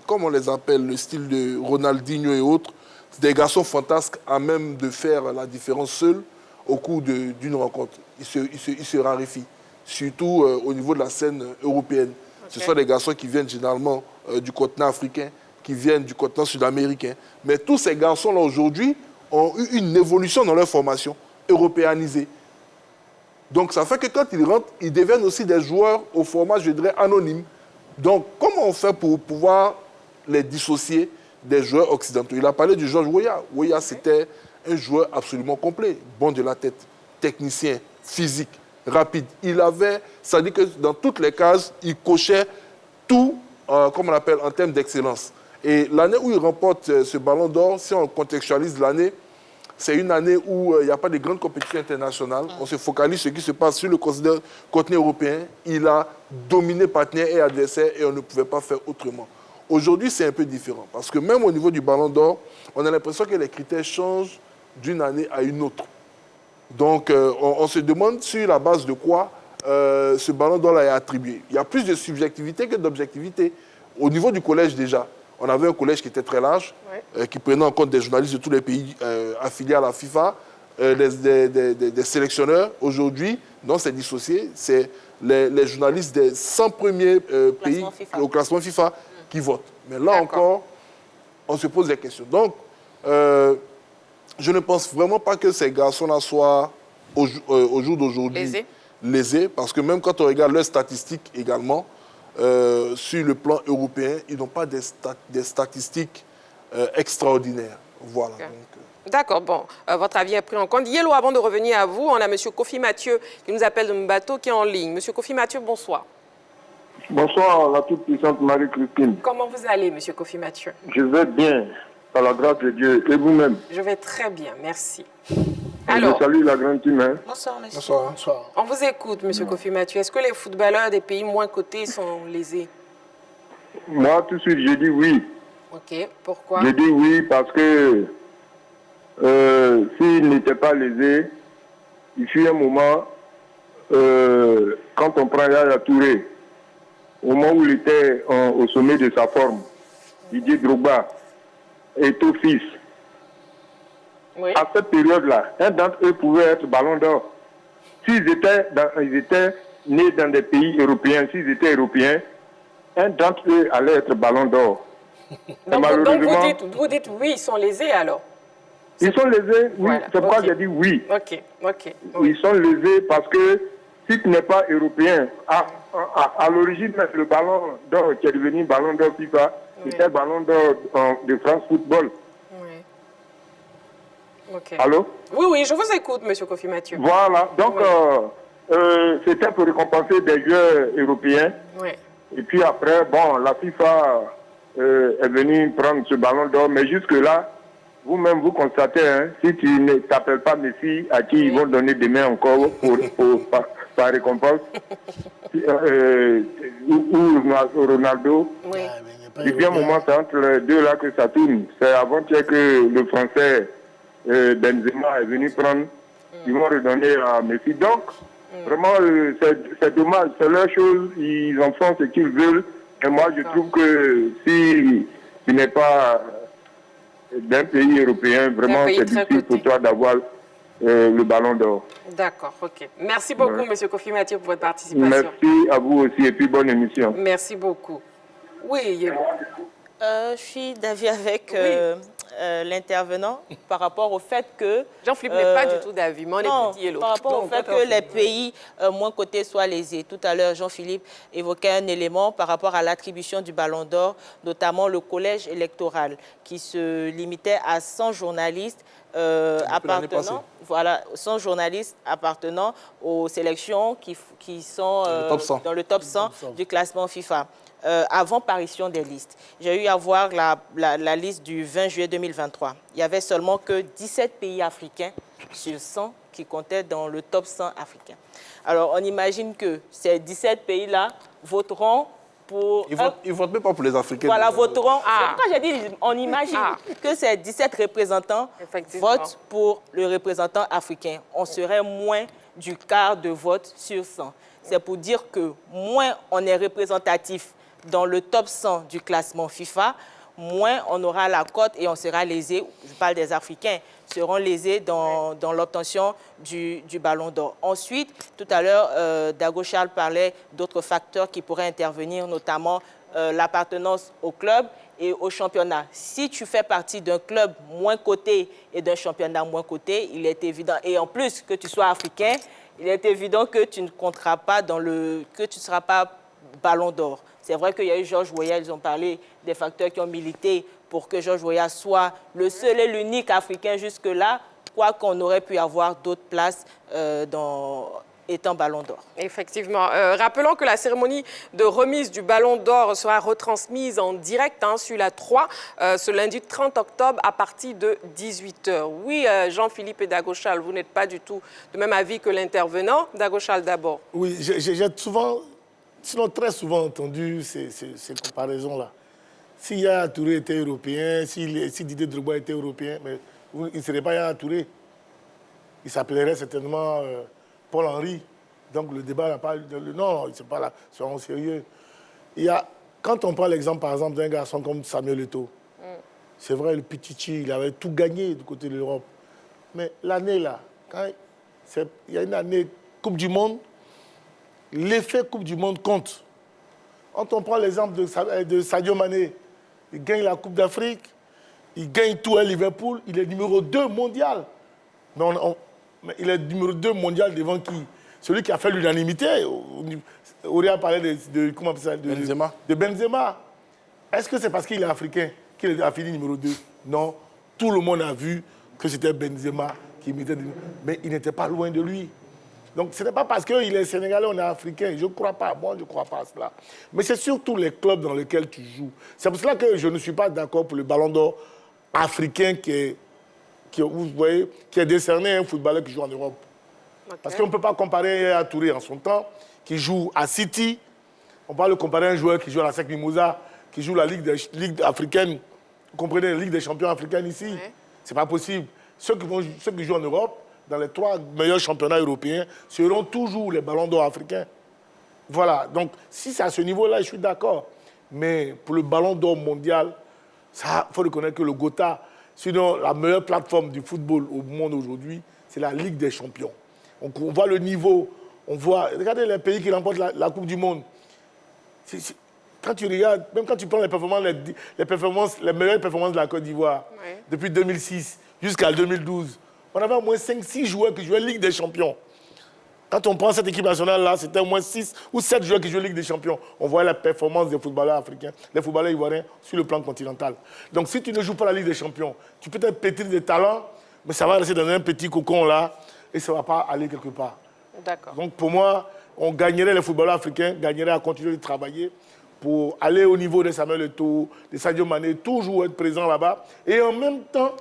comme on les appelle, le style de Ronaldinho et autres, des garçons fantasques à même de faire la différence seuls au cours d'une rencontre. Ils se raréfient, surtout au niveau de la scène européenne. Okay. Ce sont des garçons qui viennent généralement du continent africain, qui viennent du continent sud-américain. Mais tous ces garçons-là, aujourd'hui, ont eu une évolution dans leur formation, européanisée. Donc, ça fait que quand ils rentrent, ils deviennent aussi des joueurs au format, je dirais, anonyme. Donc, comment on fait pour pouvoir les dissocier des joueurs occidentaux? Il a parlé du Georges Weah. Weah, c'était un joueur absolument complet, bon de la tête, technicien, physique, rapide. Il avait, ça dit que dans toutes les cases, il cochait tout, comme on appelle, en termes d'excellence. Et l'année où il remporte ce ballon d'or, si on contextualise l'année, c'est une année où il n'y a pas de grandes compétitions internationales. On se focalise sur ce qui se passe sur le continent européen. Il a dominé partenaires et adversaires et on ne pouvait pas faire autrement. Aujourd'hui, c'est un peu différent. Parce que même au niveau du ballon d'or, on a l'impression que les critères changent d'une année à une autre. Donc, on se demande sur la base de quoi ce ballon d'or est attribué. Il y a plus de subjectivité que d'objectivité. Au niveau du collège déjà, on avait un collège qui était très large, qui prenait en compte des journalistes de tous les pays affiliés à la FIFA, des sélectionneurs. Aujourd'hui, non, c'est dissocié. C'est les journalistes des 100 premiers pays au classement FIFA qui votent. Mais là encore, on se pose des questions. Donc, je ne pense vraiment pas que ces garçons-là soient, au jour d'aujourd'hui, lésés. Parce que même quand on regarde leurs statistiques également, sur le plan européen, ils n'ont pas des statistiques extraordinaires. Voilà. Okay. D'accord, bon, votre avis est pris en compte. Yellow, avant de revenir à vous, on a M. Kofi Mathieu qui nous appelle de Mbato qui est en ligne. M. Kofi Mathieu, bonsoir. Bonsoir, la toute-puissante Marie-Christine. Comment vous allez, M. Kofi Mathieu? Je vais bien, par la grâce de Dieu. Et vous-même? Je vais très bien, merci. Alors, je salue la grande team. Hein. Bonsoir, monsieur. Bonsoir. On vous écoute, M. Kofi Mathieu. Est-ce que les footballeurs des pays moins cotés sont lésés? Moi, tout de suite, je dis oui. Ok, pourquoi? Je dis oui parce que s'ils n'étaient pas lésés, il fut un moment, quand on prend Yaya Touré, au moment où il était au sommet de sa forme, Didier Drogba et tout fils. Oui. À cette période-là, un d'entre eux pouvait être ballon d'or. S'ils étaient nés dans des pays européens, s'ils étaient européens, un d'entre eux allait être ballon d'or. Donc vous dites oui, ils sont lésés alors? Ils sont lésés, oui, voilà. C'est pourquoi j'ai dit oui. Ok. Ils sont lésés parce que si tu n'es pas européen, à l'origine, le ballon d'or qui est devenu ballon d'or FIFA, c'était ballon d'or de France Football. Okay. Allô? Oui, je vous écoute, M. Kofi Mathieu. Voilà, donc c'était pour récompenser des joueurs européens. Oui. Et puis après, bon, la FIFA est venue prendre ce ballon d'or, mais jusque-là, vous-même, vous constatez, hein, si tu ne t'appelles pas Messi, à qui ils vont donner demain encore par récompense, ou Ronaldo. Oui. Depuis un moment, c'est entre les deux là que ça tourne. C'est avant-hier que le Français Benzema est venu prendre, ils vont redonner à Messi. Donc, Vraiment, c'est dommage. C'est leur chose. Ils en font ce qu'ils veulent. Et moi, je trouve que si tu n'es pas d'un pays européen, vraiment, c'est difficile pour toi d'avoir le ballon d'or. D'accord, ok. Merci beaucoup, M. Kofi Mathieu, pour votre participation. Merci à vous aussi et puis bonne émission. Merci beaucoup. Oui, Yelo. Je suis d'avis avec l'intervenant par rapport au fait que... Jean-Philippe n'est pas du tout d'avis, mais on est petit Yelo. Par rapport au fait que les pays moins cotés soient lésés. Tout à l'heure, Jean-Philippe évoquait un élément par rapport à l'attribution du Ballon d'Or, notamment le collège électoral, qui se limitait à 100 journalistes appartenant, voilà, 100 journalistes appartenant aux sélections qui sont dans le top 100 du classement FIFA. Avant parution des listes. J'ai eu à voir la liste du 20 juillet 2023. Il n'y avait seulement que 17 pays africains sur 100 qui comptaient dans le top 100 africain. Alors, on imagine que ces 17 pays-là voteront pour... Ils ne votent même pas pour les Africains. Voilà, voteront... Quand j'ai dit, on imagine que ces 17 représentants votent pour le représentant africain. On serait moins du quart de vote sur 100. C'est pour dire que moins on est représentatif dans le top 100 du classement FIFA, moins on aura la cote et on sera lésé, je parle des Africains, seront lésés dans l'obtention du Ballon d'Or. Ensuite, tout à l'heure, Dago Charles parlait d'autres facteurs qui pourraient intervenir, notamment l'appartenance au club et au championnat. Si tu fais partie d'un club moins coté et d'un championnat moins coté, il est évident, et en plus que tu sois africain, il est évident que tu ne compteras pas que tu ne seras pas Ballon d'Or. C'est vrai qu'il y a eu Georges Weah, ils ont parlé des facteurs qui ont milité pour que Georges Weah soit le seul et l'unique Africain jusque-là, quoi qu'on aurait pu avoir d'autres places étant Ballon d'Or. Effectivement. Rappelons que la cérémonie de remise du Ballon d'Or sera retransmise en direct sur la 3 ce lundi 30 octobre à partir de 18h. Oui, Jean-Philippe et Dago Charles, vous n'êtes pas du tout de même avis que l'intervenant. Dago Charles d'abord. Oui, j'ai souvent... Sinon, très souvent entendu ces comparaisons-là. Si Yaya Touré était européen, si Didier Drogba était européen, mais il ne serait pas Yaya Touré. Il s'appellerait certainement Paul Henry. Donc le débat n'a pas... Non, c'est pas là, soyons sérieux. Quand on prend l'exemple, par exemple, d'un garçon comme Samuel Eto'o, c'est vrai, le Pichichi, il avait tout gagné du côté de l'Europe. Mais l'année, là, il y a une année Coupe du Monde, l'effet Coupe du Monde compte. Quand on prend l'exemple de Sadio Mané, il gagne la Coupe d'Afrique, il gagne tout à Liverpool, il est numéro 2 mondial. Mais il est numéro 2 mondial devant qui? Celui qui a fait l'unanimité. Auréa parlait de Benzema. Est-ce que c'est parce qu'il est africain qu'il a fini numéro 2? Non. Tout le monde a vu que c'était Benzema qui mettait... Mais il n'était pas loin de lui. Donc, ce n'est pas parce qu'il est sénégalais, on est africain. Je ne crois pas. Moi, je ne crois pas à cela. Mais c'est surtout les clubs dans lesquels tu joues. C'est pour cela que je ne suis pas d'accord pour le Ballon d'Or africain qui est décerné à un footballeur qui joue en Europe. Okay. Parce qu'on ne peut pas comparer à Touré en son temps, qui joue à City. On peut le comparer à un joueur qui joue à la SEC Mimosa, qui joue la Ligue africaine. Vous comprenez, la Ligue des champions africaine ici. Ouais. Ce n'est pas possible. Ceux qui jouent en Europe, dans les 3 meilleurs championnats européens, seront toujours les ballons d'or africains. Voilà. Donc, si c'est à ce niveau-là, je suis d'accord. Mais pour le ballon d'or mondial, il faut reconnaître que le Gotha, sinon la meilleure plateforme du football au monde aujourd'hui, c'est la Ligue des champions. Donc, on voit le niveau, regardez les pays qui remportent la Coupe du Monde. Quand tu regardes, même quand tu prends les meilleures performances de la Côte d'Ivoire, depuis 2006 jusqu'à 2012, on avait au moins 5-6 joueurs qui jouaient Ligue des Champions. Quand on prend cette équipe nationale-là, c'était au moins 6 ou 7 joueurs qui jouaient Ligue des Champions. On voit la performance des footballeurs africains, des footballeurs ivoiriens sur le plan continental. Donc si tu ne joues pas la Ligue des Champions, tu peux être pétri de talent, mais ça va rester dans un petit cocon là et ça ne va pas aller quelque part. D'accord. Donc pour moi, les footballeurs africains gagneraient à continuer de travailler pour aller au niveau de Samuel Eto'o, de Sadio Mané, toujours être présent là-bas et en même temps,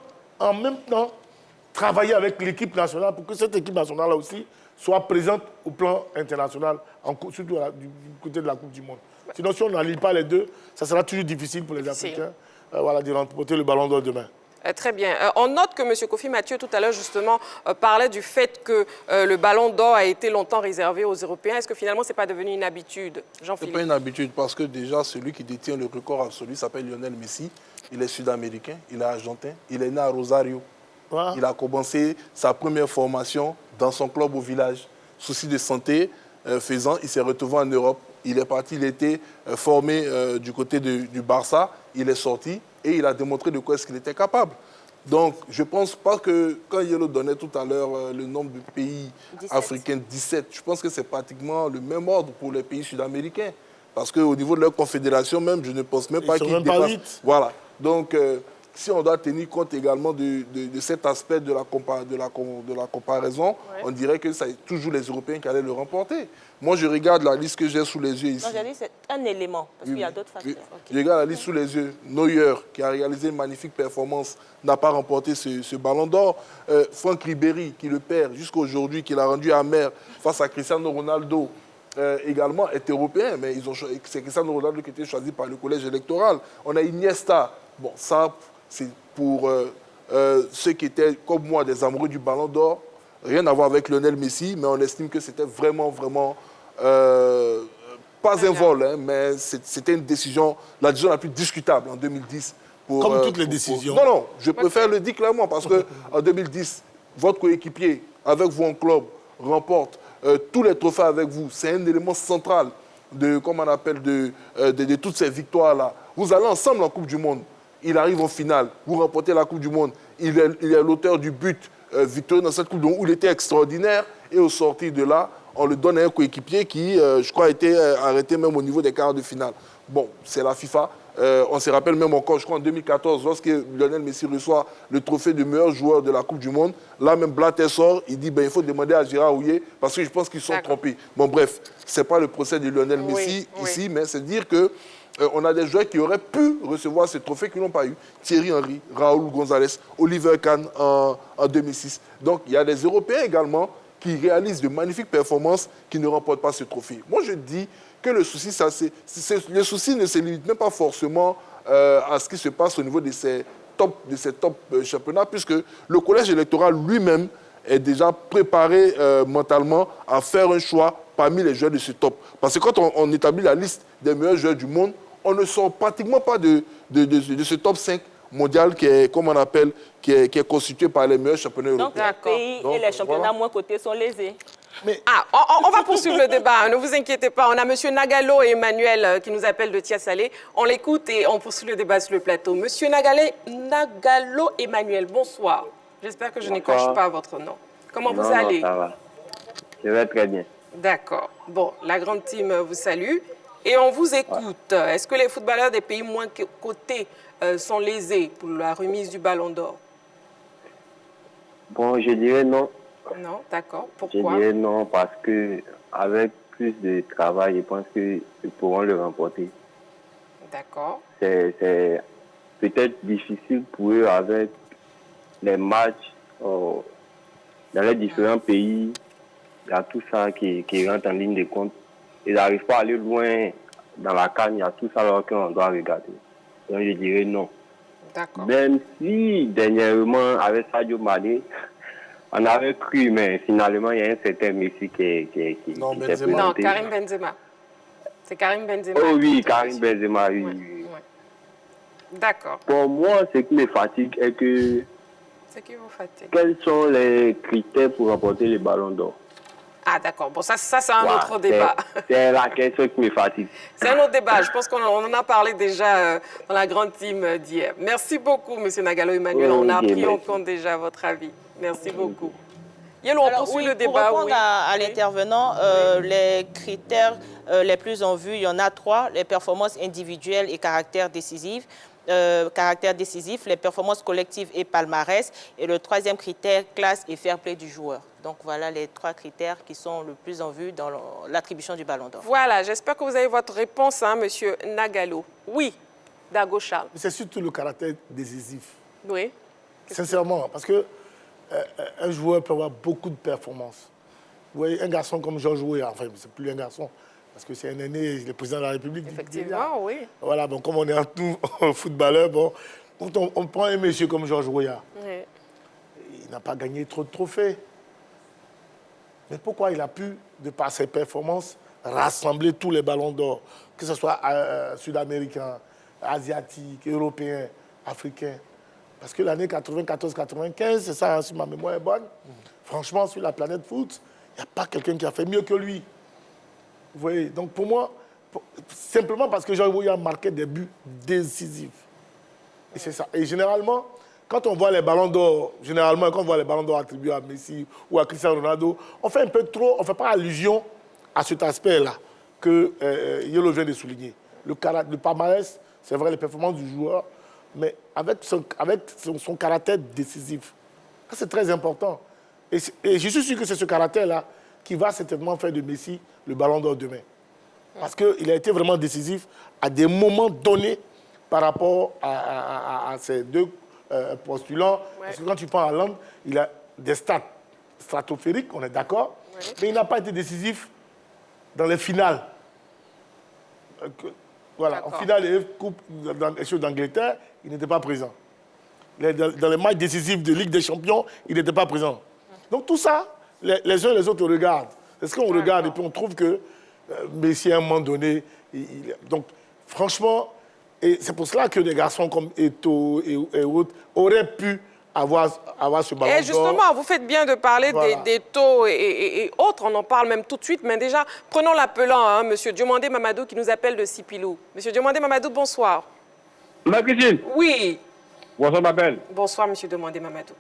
travailler avec l'équipe nationale pour que cette équipe nationale-là aussi soit présente au plan international, surtout du côté de la Coupe du Monde. Sinon, si on n'allie pas les deux, ça sera toujours difficile pour les Africains de remporter le Ballon d'Or demain. Très bien. On note que M. Kofi Mathieu, tout à l'heure, justement, parlait du fait que le ballon d'or a été longtemps réservé aux Européens. Est-ce que finalement, ce n'est pas devenu une habitude, Jean-Philippe? Ce n'est pas une habitude parce que déjà, celui qui détient le record absolu s'appelle Lionel Messi. Il est sud-américain, il est argentin, il est né à Rosario. Wow. Il a commencé sa première formation dans son club au village. Souci de santé faisant, il s'est retrouvé en Europe. Il est parti, il était formé du côté du Barça. Il est sorti et il a démontré de quoi est-ce qu'il était capable. Donc, je ne pense pas que, quand Yelo donnait tout à l'heure le nombre de pays 17. Africains, 17, je pense que c'est pratiquement le même ordre pour les pays sud-américains. Parce qu'au niveau de leur confédération même, je ne pense même pas qu'ils dépassent. Voilà. Donc, si on doit tenir compte également de cet aspect de la comparaison, ouais. On dirait que c'est toujours les Européens qui allaient le remporter. Moi, je regarde la liste que j'ai sous les yeux ici. Non, j'ai dit c'est un élément, parce qu'il y a d'autres facteurs. Okay. Je regarde la liste sous les yeux. Neuer, qui a réalisé une magnifique performance, n'a pas remporté ce ballon d'or. Franck Ribéry, qui le perd jusqu'à aujourd'hui, qui l'a rendu amer face à Cristiano Ronaldo, également est européen, mais c'est Cristiano Ronaldo qui a été choisi par le collège électoral. On a Iniesta. Bon, ça, c'est pour ceux qui étaient, comme moi, des amoureux du ballon d'or. Rien à voir avec Lionel Messi, mais on estime que c'était vraiment pas un vol, hein, mais c'était une décision, la décision la plus discutable en 2010. Comme toutes les décisions. Non, je préfère le dire clairement, parce qu'en 2010, votre coéquipier, avec vous en club, remporte tous les trophées avec vous. C'est un élément central de, comme on appelle, de toutes ces victoires-là. Vous allez ensemble en Coupe du Monde. Il arrive en finale, vous remportez la Coupe du Monde. Il est l'auteur du but victorieux dans cette Coupe du Monde où il était extraordinaire. Et au sortir de là, on le donne à un coéquipier qui, je crois, a été arrêté même au niveau des quarts de finale. Bon, c'est la FIFA. On se rappelle même encore, je crois, en 2014, lorsque Lionel Messi reçoit le trophée de meilleur joueur de la Coupe du Monde. Là, même Blatter sort, il dit il faut demander à Gérard Houllier parce que je pense qu'ils sont trompés. Bon, bref, ce n'est pas le procès de Lionel Messi ici, mais c'est dire que on a des joueurs qui auraient pu recevoir ce trophée qui n'ont pas eu. Thierry Henry, Raúl González, Oliver Kahn en 2006. Donc, il y a des Européens également qui réalisent de magnifiques performances qui ne remportent pas ce trophée. Moi, je dis que le souci, le souci ne se limite même pas forcément à ce qui se passe au niveau de ces top championnats, puisque le collège électoral lui-même est déjà préparé mentalement à faire un choix parmi les joueurs de ce top. Parce que quand on établit la liste des meilleurs joueurs du monde, on ne sort pratiquement pas de ce top 5 mondial qui est, comme on appelle, qui est constitué par les meilleurs championnats européens. Donc, les pays et les championnats moins cotés sont lésés. Mais... on va poursuivre le débat, ne vous inquiétez pas. On a M. Nagalo et Emmanuel qui nous appellent de Tia-Salé. On l'écoute et on poursuit le débat sur le plateau. M. Nagalo Emmanuel, bonsoir. J'espère que je n'écorche pas votre nom. Comment vous allez? Non, ça va. Je vais très bien. D'accord. Bon, la grande team vous salue et on vous écoute. Ouais. Est-ce que les footballeurs des pays moins cotés sont lésés pour la remise du Ballon d'Or? Bon, je dirais non. Non, d'accord. Pourquoi? Je dirais non parce qu'avec plus de travail, je pense qu'ils pourront le remporter. D'accord. C'est peut-être difficile pour eux avec les matchs dans les différents pays. Il y a tout ça qui rentre en ligne de compte. Ils n'arrivent pas à aller loin dans la CAN, il y a tout ça alors qu'on doit regarder. Donc je dirais non. D'accord. Même si dernièrement, avec Sadio Mané, on avait cru, mais finalement, il y a un certain Messi qui s'est présenté. Non, Karim Benzema. C'est Karim Benzema. Oh oui, Karim Benzema, oui. Oui. D'accord. Pour moi, ce qui me fatigue est que... Ce qui vous fatigue. Quels sont les critères pour remporter le Ballon d'Or? Ah d'accord, bon ça c'est un autre débat. C'est la question qui me fatigue. C'est un autre débat, je pense qu'on en a parlé déjà dans la grande team d'hier. Merci beaucoup M. Nagalo Emmanuel, on a pris en compte déjà votre avis. Merci beaucoup. Yelo, on poursuit le débat. Pour répondre à l'intervenant, les critères les plus en vue, il y en a 3, les performances individuelles et caractère décisif. Les performances collectives et palmarès. Et le 3e critère, classe et fair play du joueur. Donc voilà les 3 critères qui sont le plus en vue dans l'attribution du Ballon d'Or. Voilà, j'espère que vous avez votre réponse, hein, M. Nagalo. Oui, Dago Charles. C'est surtout le caractère décisif. Oui. Sincèrement, parce que un joueur peut avoir beaucoup de performances. Vous voyez, un garçon comme Georges Weah, enfin, c'est plus un garçon, parce que c'est un aîné, il est président de la République. Effectivement, oui. Voilà, bon, comme on est un tout footballeur, bon, quand on prend un monsieur comme Georges Weah, il n'a pas gagné trop de trophées. Mais pourquoi il a pu, de par ses performances, rassembler tous les ballons d'or, que ce soit sud-américains, asiatiques, européens, africains? Parce que l'année 94-95, c'est ça, hein, si ma mémoire est bonne, franchement, sur la planète foot, il n'y a pas quelqu'un qui a fait mieux que lui. Vous voyez, donc pour moi, simplement parce que Georges Weah marquait des buts décisifs. Et c'est ça. Et généralement, quand on voit les ballons d'or, attribués à Messi ou à Cristiano Ronaldo, on fait un peu trop, on ne fait pas allusion à cet aspect-là que Yolo vient de souligner. Le palmarès, c'est vrai, les performances du joueur, mais avec son caractère décisif. Ça, c'est très important. Et je suis sûr que c'est ce caractère-là qui va certainement faire de Messi le ballon d'or demain. Parce qu'il a été vraiment décisif à des moments donnés par rapport à ces deux postulants. Parce que quand tu prends Haaland, il a des stats stratosphériques, on est d'accord, mais il n'a pas été décisif dans les finales. Voilà, en finale de Coupe d'Angleterre, il n'était pas présent. Dans les matchs décisifs de Ligue des Champions, il n'était pas présent. Donc tout ça, les uns et les autres regardent. C'est ce qu'on regarde et puis on trouve que Messi, à un moment donné, donc franchement, et c'est pour cela que des garçons comme Eto'o et autres auraient pu avoir ce ballon d'or. Et justement, vous faites bien de parler d'Eto'o et autres, on en parle même tout de suite, mais déjà, prenons l'appelant, hein, M. Diomandé Mamadou qui nous appelle de Sipilou. M. Diomandé Mamadou, bonsoir. Ma cuisine. Oui. Bonsoir, ma belle. Bonsoir, M. Diomandé Mamadou.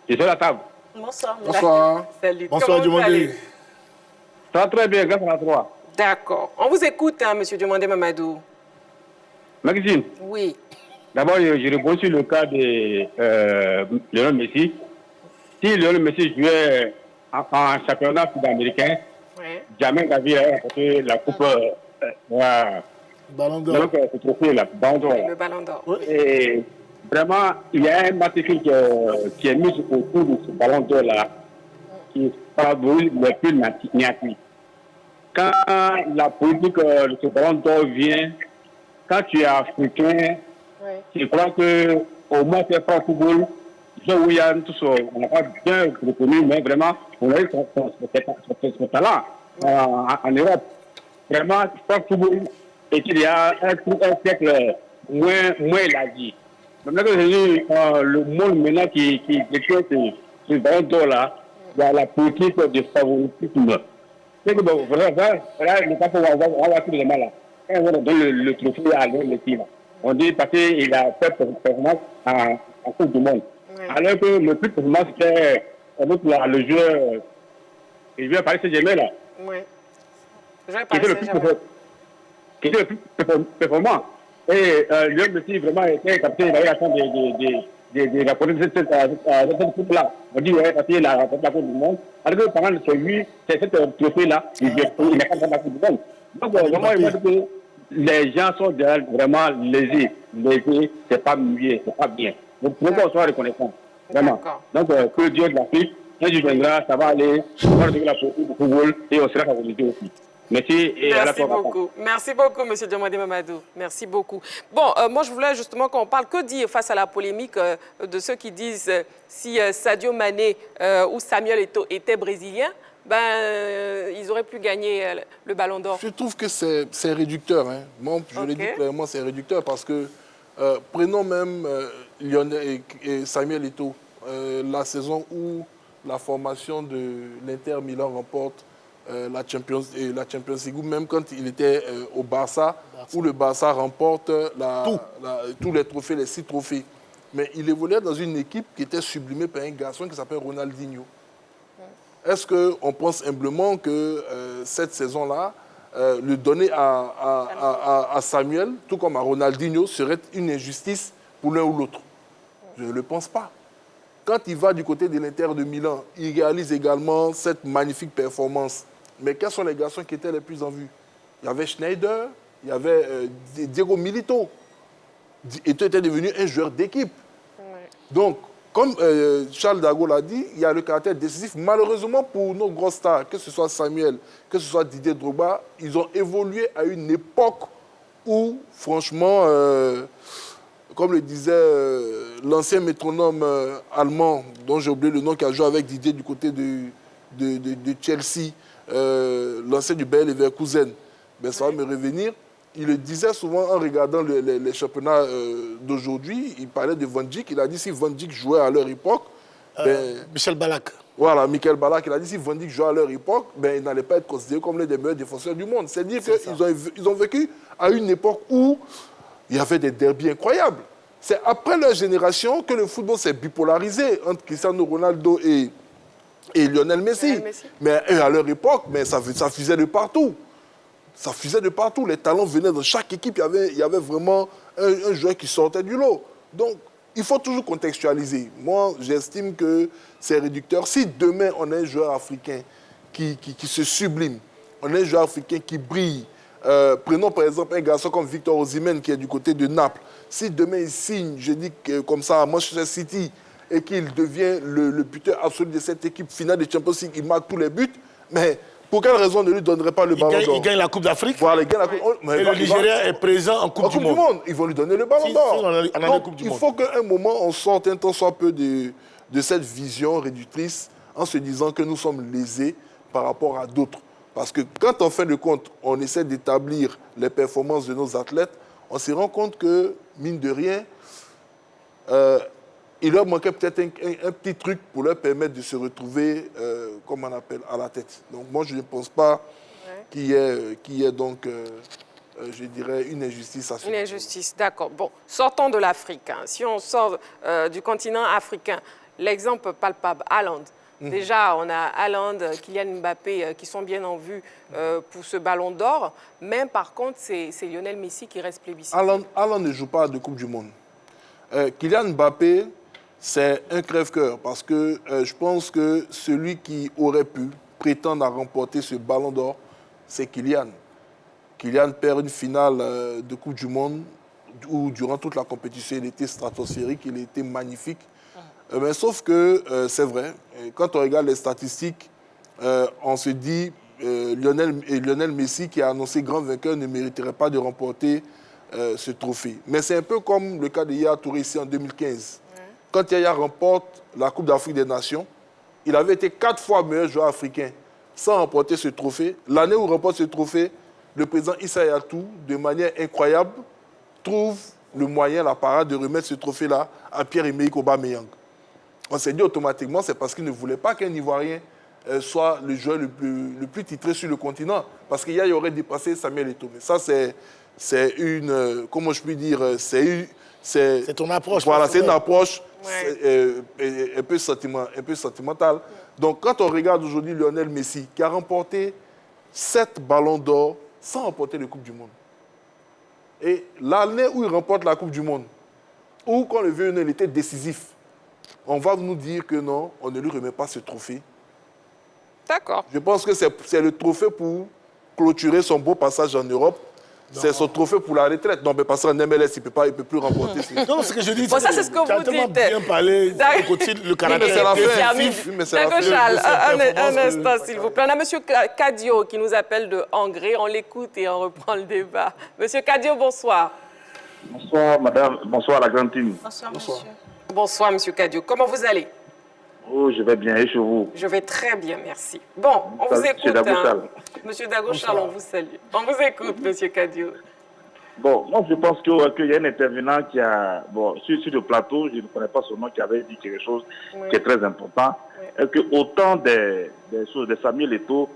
Je suis à la table. Bonsoir. Bonsoir. Salut. Bonsoir, Diomandé. Ça va très bien, grâce à toi. D'accord. On vous écoute, hein, M. Diomandé Mamadou. Maxime. Oui. D'abord, je réponds sur le cas de Lionel Messi. Si Lionel Messi jouait en championnat sud-américain, jamais David a remporté la coupe Ballon d'or. Donc, ce trophée, là, Ballon d'or. Le Ballon d'or. Et vraiment, il y a un article qui est mis autour de ce Ballon d'or-là qui favorise les plus natifs. Quand la politique de ce Ballon d'or vient, quand tu es africain, je crois qu'au moins c'est pas football. On n'a pas bien reconnu, mais vraiment, on a eu son talent en Europe. Vraiment, pas football. Et qu'il y a un siècle, moins il a dit. Maintenant que j'ai le monde maintenant qui déclare ce ballon d'or-là, il y a la politique de favoritisme. C'est que bon, là, le cas qu'on va avoir tous les mal là. Quand on donne le trophée à l'homme Messi, on dit parce qu'il a fait performance en Coupe du Monde. Alors que le plus performant, c'était le joueur, il vient Paris Saint-Germain là. Oui. Qui était le plus performant. Et Lionel Messi vraiment était capté, il avait la chance de rapporter cette coupe-là. On dit, parce qu'il a rapporté la Coupe du Monde. Alors que pendant que lui, c'est cette trophée-là, il n'a pas rapporté la Coupe du Monde. Donc vraiment, il montre que les gens sont vraiment lésés. Lésés, c'est pas mieux, c'est pas bien. Donc pour qu'on soit reconnaissant. Vraiment. Donc que Dieu de l'Afrique, quand il viendra, ça va aller, on va retrouver la politique du football et on sera favorisé aussi. Merci. Et merci beaucoup. Merci beaucoup, M. Diomandé Mamadou. Merci beaucoup. Bon, moi, je voulais justement qu'on parle. Que dire face à la polémique de ceux qui disent si Sadio Mané ou Samuel Eto'o étaient brésiliens, ils auraient pu gagner le Ballon d'Or. Je trouve que c'est réducteur. Hein. Moi, je l'ai dit clairement, c'est réducteur parce que prenons même Lionel et Samuel Eto'o, la saison où la formation de l'Inter Milan remporte la Champions League, ou même quand il était au Barça, où le Barça remporte tous les trophées, les 6 trophées. Mais il évoluait dans une équipe qui était sublimée par un garçon qui s'appelle Ronaldinho. Est-ce qu'on pense humblement que cette saison-là, le donner à Samuel, tout comme à Ronaldinho, serait une injustice pour l'un ou l'autre? Je ne le pense pas. Quand il va du côté de l'Inter de Milan, il réalise également cette magnifique performance. Mais quels sont les garçons qui étaient les plus en vue? Il y avait Schneider, il y avait Diego Milito. Eto'o était devenu un joueur d'équipe. Donc, comme Charles Dago l'a dit, il y a le caractère décisif. Malheureusement pour nos gros stars, que ce soit Samuel, que ce soit Didier Drogba, ils ont évolué à une époque où, franchement, comme le disait l'ancien métronome allemand, dont j'ai oublié le nom, qui a joué avec Didier du côté de Chelsea, l'ancien du Bayer Leverkusen, ben, ça va me revenir. Il le disait souvent en regardant les championnats d'aujourd'hui. Il parlait de Van Dijk. Il a dit si Van Dijk jouait à leur époque... Michel Ballack. Voilà, Michel Ballack. Il a dit si Van Dijk jouait à leur époque, ben, il n'allait pas être considéré comme l'un des meilleurs défenseurs du monde. C'est-à-dire qu'ils ont vécu à une époque où il y avait des derbies incroyables. C'est après leur génération que le football s'est bipolarisé entre Cristiano Ronaldo et Lionel Messi. Mais à leur époque, mais ça fusait de partout. Ça fusait de partout. Les talents venaient de chaque équipe. Il y avait vraiment un joueur qui sortait du lot. Donc, il faut toujours contextualiser. Moi, j'estime que c'est réducteur. Si demain, on a un joueur africain qui se sublime, on a un joueur africain qui brille, prenons par exemple un garçon comme Victor Osimhen qui est du côté de Naples. Si demain, il signe, je dis comme ça, à Manchester City, et qu'il devient le buteur absolu de cette équipe finale de Champions League, il marque tous les buts, mais... Pour quelle raison ne lui donnerait pas le ballon d'or? Il gagne la Coupe d'Afrique. Voilà, il gagne la Coupe. Et le Nigeria est présent en Coupe du Monde. Ils vont lui donner le ballon d'or. Il faut qu'à un moment, on sorte un tant soit peu de cette vision réductrice en se disant que nous sommes lésés par rapport à d'autres. Parce que quand, en fin de compte, on essaie d'établir les performances de nos athlètes, on se rend compte que, mine de rien, il leur manquait peut-être un petit truc pour leur permettre de se retrouver, comme on appelle, à la tête. Donc moi, je ne pense pas qu'il y ait donc, je dirais, une injustice à ce Une injustice, d'accord. Bon, sortons de l'Afrique. Hein. Si on sort du continent africain, l'exemple palpable, Haaland. Déjà, on a Haaland, Kylian Mbappé qui sont bien en vue pour ce ballon d'or. Mais par contre, c'est Lionel Messi qui reste plébiscité. Haaland ne joue pas de Coupe du Monde. Kylian Mbappé... C'est un crève-cœur parce que je pense que celui qui aurait pu prétendre à remporter ce ballon d'or, c'est Kylian. Kylian perd une finale de Coupe du Monde où durant toute la compétition, il était stratosphérique, il était magnifique. Mais sauf que c'est vrai, quand on regarde les statistiques, on se dit Lionel Messi qui a annoncé grand vainqueur ne mériterait pas de remporter ce trophée. Mais c'est un peu comme le cas de Yaya Touré ici en 2015. Quand Yaya remporte la Coupe d'Afrique des Nations, il avait été 4 fois meilleur joueur africain sans remporter ce trophée. L'année où il remporte ce trophée, le président Issa Hayatou, de manière incroyable, trouve le moyen, la parade de remettre ce trophée-là à Pierre-Emerick Aubameyang. On s'est dit automatiquement, c'est parce qu'il ne voulait pas qu'un Ivoirien soit le joueur le plus titré sur le continent. Parce qu'il y aurait dépassé Samuel Eto'o. Mais ça, c'est une... comment je puis dire, c'est ton approche. Voilà, c'est une approche un peu sentimentale. Donc, quand on regarde aujourd'hui Lionel Messi, qui a remporté 7 ballons d'or sans remporter la Coupe du Monde. Et l'année où il remporte la Coupe du Monde, ou quand le vieux il était décisif, on va nous dire que non, on ne lui remet pas ce trophée. D'accord. Je pense que c'est le trophée pour clôturer son beau passage en Europe. C'est son trophée pour la retraite. Non, mais parce qu'en MLS, il ne peut plus remporter. Non, ce que je dis, bon, ça, c'est ce que vous dites. Bien parlé, le caractère. Mais c'est la fin. D'accord, Charles, un instant, s'il vous plaît. On a M. Kadio qui nous appelle de Hongrie. On l'écoute et on reprend le débat. Monsieur Kadio, bonsoir. Bonsoir, madame. Bonsoir, la grande team. Bonsoir, monsieur. Bonsoir, monsieur Kadio. Comment vous allez? Oh, je vais bien. Et chez vous? Je vais très bien, merci. Bon, on vous écoute. Monsieur Dago-Charles, on vous salue. On vous écoute, monsieur Kadio. Bon, moi, je pense qu'il y a un intervenant qui a... Bon, sur le plateau, je ne connais pas son nom, qui avait dit quelque chose qui est très important. Et qu'au temps des choses de Samuel Eto'o,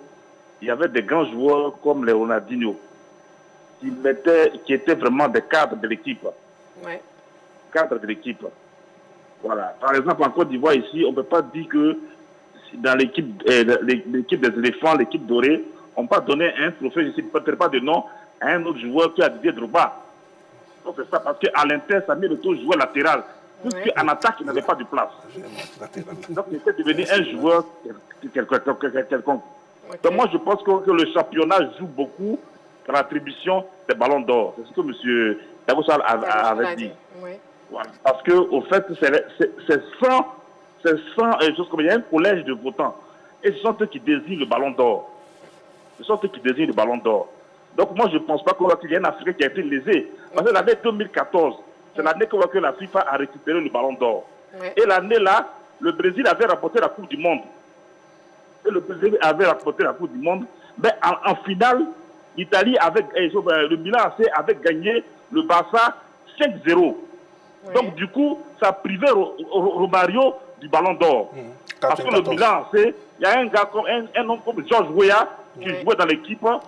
il y avait des grands joueurs comme les Ronaldinho, qui étaient vraiment des cadres de l'équipe. Ouais. Cadres de l'équipe. Voilà. Par exemple, en Côte d'Ivoire, ici, on ne peut pas dire que dans l'équipe des éléphants, l'équipe dorée, on ne peut pas donner un trophée, je ne sais pas de nom, à un autre joueur qui a Didier Drogba. Donc c'est ça, parce qu'à l'intérieur, Samuel Eto'o jouait latéral. Puisqu'en attaque, il n'avait pas de place. Donc il était devenu un joueur quelconque. Donc moi, je pense que le championnat joue beaucoup dans l'attribution des ballons d'or. C'est ce que M. Dago-Charles avait dit. Voilà. Parce qu'au fait, c'est 100 choses comme il y a un collège de votants. Et ce sont eux qui désignent le ballon d'or. Donc moi, je ne pense pas qu'il y ait un Africain qui a été lésé. Parce que l'année 2014, C'est l'année que la FIFA a récupéré le ballon d'or. Oui. Et l'année-là, le Brésil avait remporté la Coupe du Monde. Et le Brésil avait remporté la Coupe du Monde. Mais en finale, l'Italie avait, le Milan AC avait gagné le Barça 5-0. Oui. Donc du coup, ça privait Romario du ballon d'or. Parce que le Milan AC, il y a un gars comme un homme comme George Weah qui jouait dans l'équipe, hein,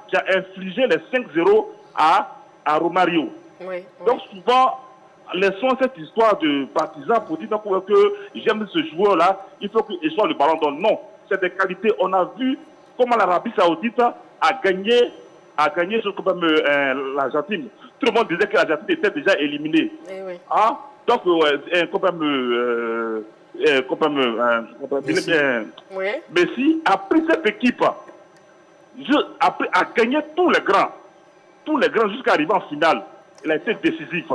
qui a infligé les 5-0 à Romario. Oui. Donc souvent, laissons cette histoire de partisans pour dire que j'aime ce joueur-là, il faut qu'il soit le ballon d'or. Non, c'est des qualités. On a vu comment l'Arabie Saoudite a gagné l'Argentine. Tout le monde disait que l'Argentine était déjà éliminée. Oui. Hein? Donc, Messi a pris cette équipe, a gagné tous les grands jusqu'à arriver en finale. Il a été décisif.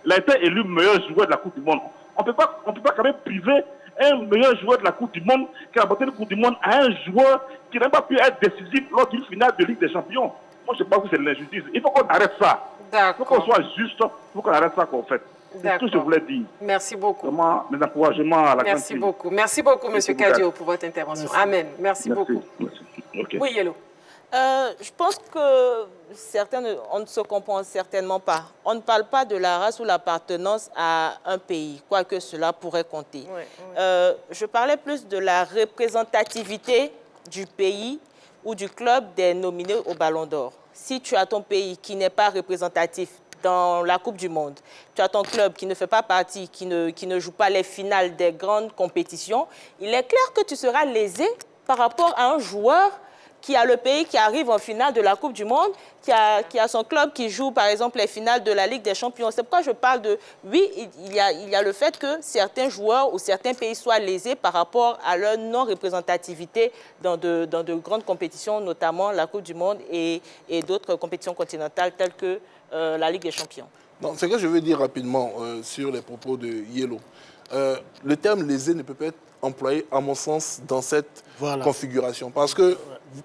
Il a été élu meilleur joueur de la Coupe du Monde. On ne peut pas quand même priver un meilleur joueur de la Coupe du Monde qui a remporté la Coupe du Monde à un joueur qui n'a pas pu être décisif lors d'une finale de Ligue des Champions. Moi, je pense que c'est de l'injustice. Il faut qu'on arrête ça. Il faut qu'on soit juste. Il faut qu'on arrête ça qu'on fait. C'est ce que je voulais dire. Merci beaucoup. Vraiment, mes encouragements à la Merci beaucoup. Merci beaucoup, M. Kadio, pour votre intervention. Merci. Amen. Merci beaucoup. Merci. Okay. Oui, Yellow. Je pense que on ne se comprend certainement pas. On ne parle pas de la race ou l'appartenance à un pays, quoique cela pourrait compter. Oui, oui. Je parlais plus de la représentativité du pays ou du club des nominés au Ballon d'Or. Si tu as ton pays qui n'est pas représentatif dans la Coupe du Monde, tu as ton club qui ne fait pas partie, qui ne joue pas les finales des grandes compétitions, il est clair que tu seras lésé par rapport à un joueur qui a le pays qui arrive en finale de la Coupe du Monde, qui a son club qui joue, par exemple, les finales de la Ligue des Champions. C'est pourquoi je parle de... Oui, il y a le fait que certains joueurs ou certains pays soient lésés par rapport à leur non-représentativité dans de grandes compétitions, notamment la Coupe du Monde et d'autres compétitions continentales telles que la Ligue des Champions. Ce que je veux dire rapidement sur les propos de Yellow, le terme lésé ne peut pas être employé, à mon sens, dans cette configuration. Parce que,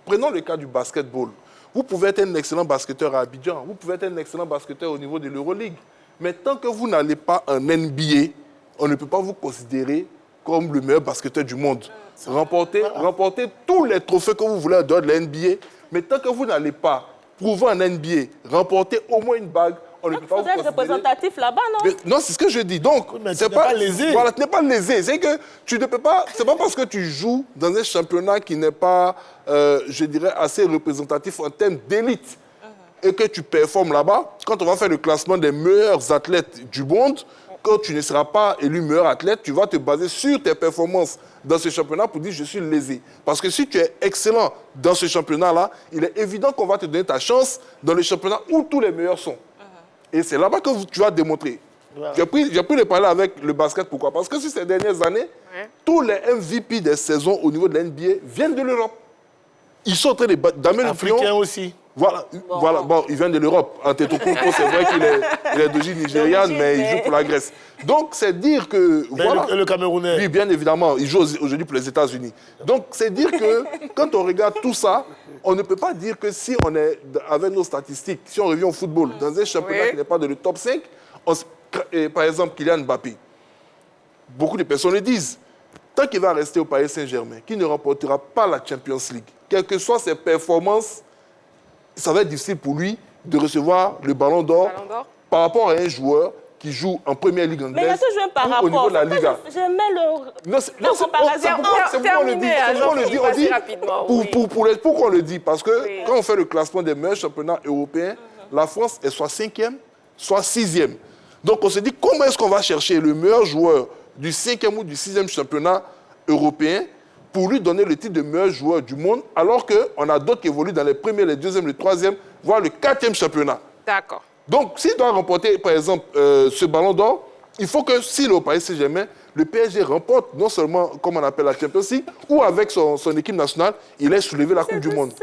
prenons le cas du basketball. Vous pouvez être un excellent basketteur à Abidjan, vous pouvez être un excellent basketteur au niveau de l'Euroleague. Mais tant que vous n'allez pas en NBA, on ne peut pas vous considérer comme le meilleur basketteur du monde. Remporter tous les trophées que vous voulez en dehors de la NBA, mais tant que vous n'allez pas prouver en NBA, remporter au moins une bague, on ne peut pas vous considérer... représentatif là-bas, non? Mais non, c'est ce que je dis. Donc, c'est pas lésé. Voilà, tu n'es pas lésé. C'est que tu ne peux pas... C'est pas parce que tu joues dans un championnat qui n'est pas, je dirais, assez représentatif en termes d'élite et que tu performes là-bas, quand on va faire le classement des meilleurs athlètes du monde, quand tu ne seras pas élu meilleur athlète, tu vas te baser sur tes performances dans ce championnat pour dire je suis lésé. Parce que si tu es excellent dans ce championnat-là, il est évident qu'on va te donner ta chance dans le championnat où tous les meilleurs sont. Et c'est là-bas que tu vas démontrer. J'ai pris le parler avec le basket. Pourquoi? Parce que sur ces dernières années, tous les MVP des saisons au niveau de la NBA viennent de l'Europe. Ils sont en train d'amener le pion. Africains aussi. Voilà, bon, il vient de l'Europe. Antetokounmpo, c'est vrai qu'il est d'origine nigériane, mais il joue pour la Grèce. Donc, c'est dire que... Voilà. Le Camerounais. Oui, bien évidemment, il joue aujourd'hui pour les États-Unis. Donc, c'est dire que quand on regarde tout ça, on ne peut pas dire que si on est, avec nos statistiques, si on revient au football, dans un championnat qui n'est pas dans le top 5, par exemple, Kylian Mbappé, beaucoup de personnes le disent, tant qu'il va rester au Paris Saint-Germain, qu'il ne remportera pas la Champions League, quelles que soient ses performances, ça va être difficile pour lui de recevoir le Ballon d'Or par rapport à un joueur qui joue en première ligue anglaise. Mais il y a ce joueur par rapport. Au niveau de la Liga. J'aimais le... Non, c'est pourquoi on le dit. Pourquoi on le dit? Parce que quand on fait le classement des meilleurs championnats européens, la France est soit 5e, soit 6e. Donc on se dit, comment est-ce qu'on va chercher le meilleur joueur du 5e ou du 6e championnat européen pour lui donner le titre de meilleur joueur du monde, alors qu'on a d'autres qui évoluent dans les premiers, les deuxièmes, les troisièmes, voire le 4e championnat. D'accord. Donc, s'il doit remporter, par exemple, ce Ballon d'Or, il faut que, s'il est au Paris Saint-Germain, le PSG remporte non seulement, comme on appelle la Champions League, ou avec son équipe nationale, il ait soulevé la Coupe du Monde.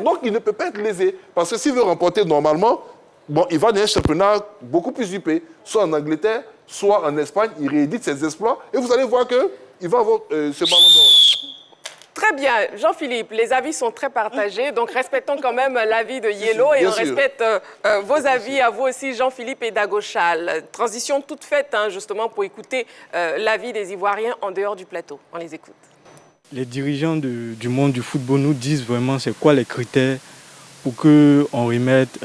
Donc, il ne peut pas être lésé. Parce que s'il veut remporter normalement, bon, il va dans un championnat beaucoup plus huppé, soit en Angleterre, soit en Espagne, il réédite ses exploits, et vous allez voir qu'il va avoir ce Ballon d'Or. Très bien, Jean-Philippe, les avis sont très partagés, donc respectons quand même l'avis de Yellow et on respecte vos avis à vous aussi, Jean-Philippe et Dagochal. Transition toute faite, justement, pour écouter l'avis des Ivoiriens en dehors du plateau. On les écoute. Les dirigeants du monde du football nous disent vraiment c'est quoi les critères pour qu'on remette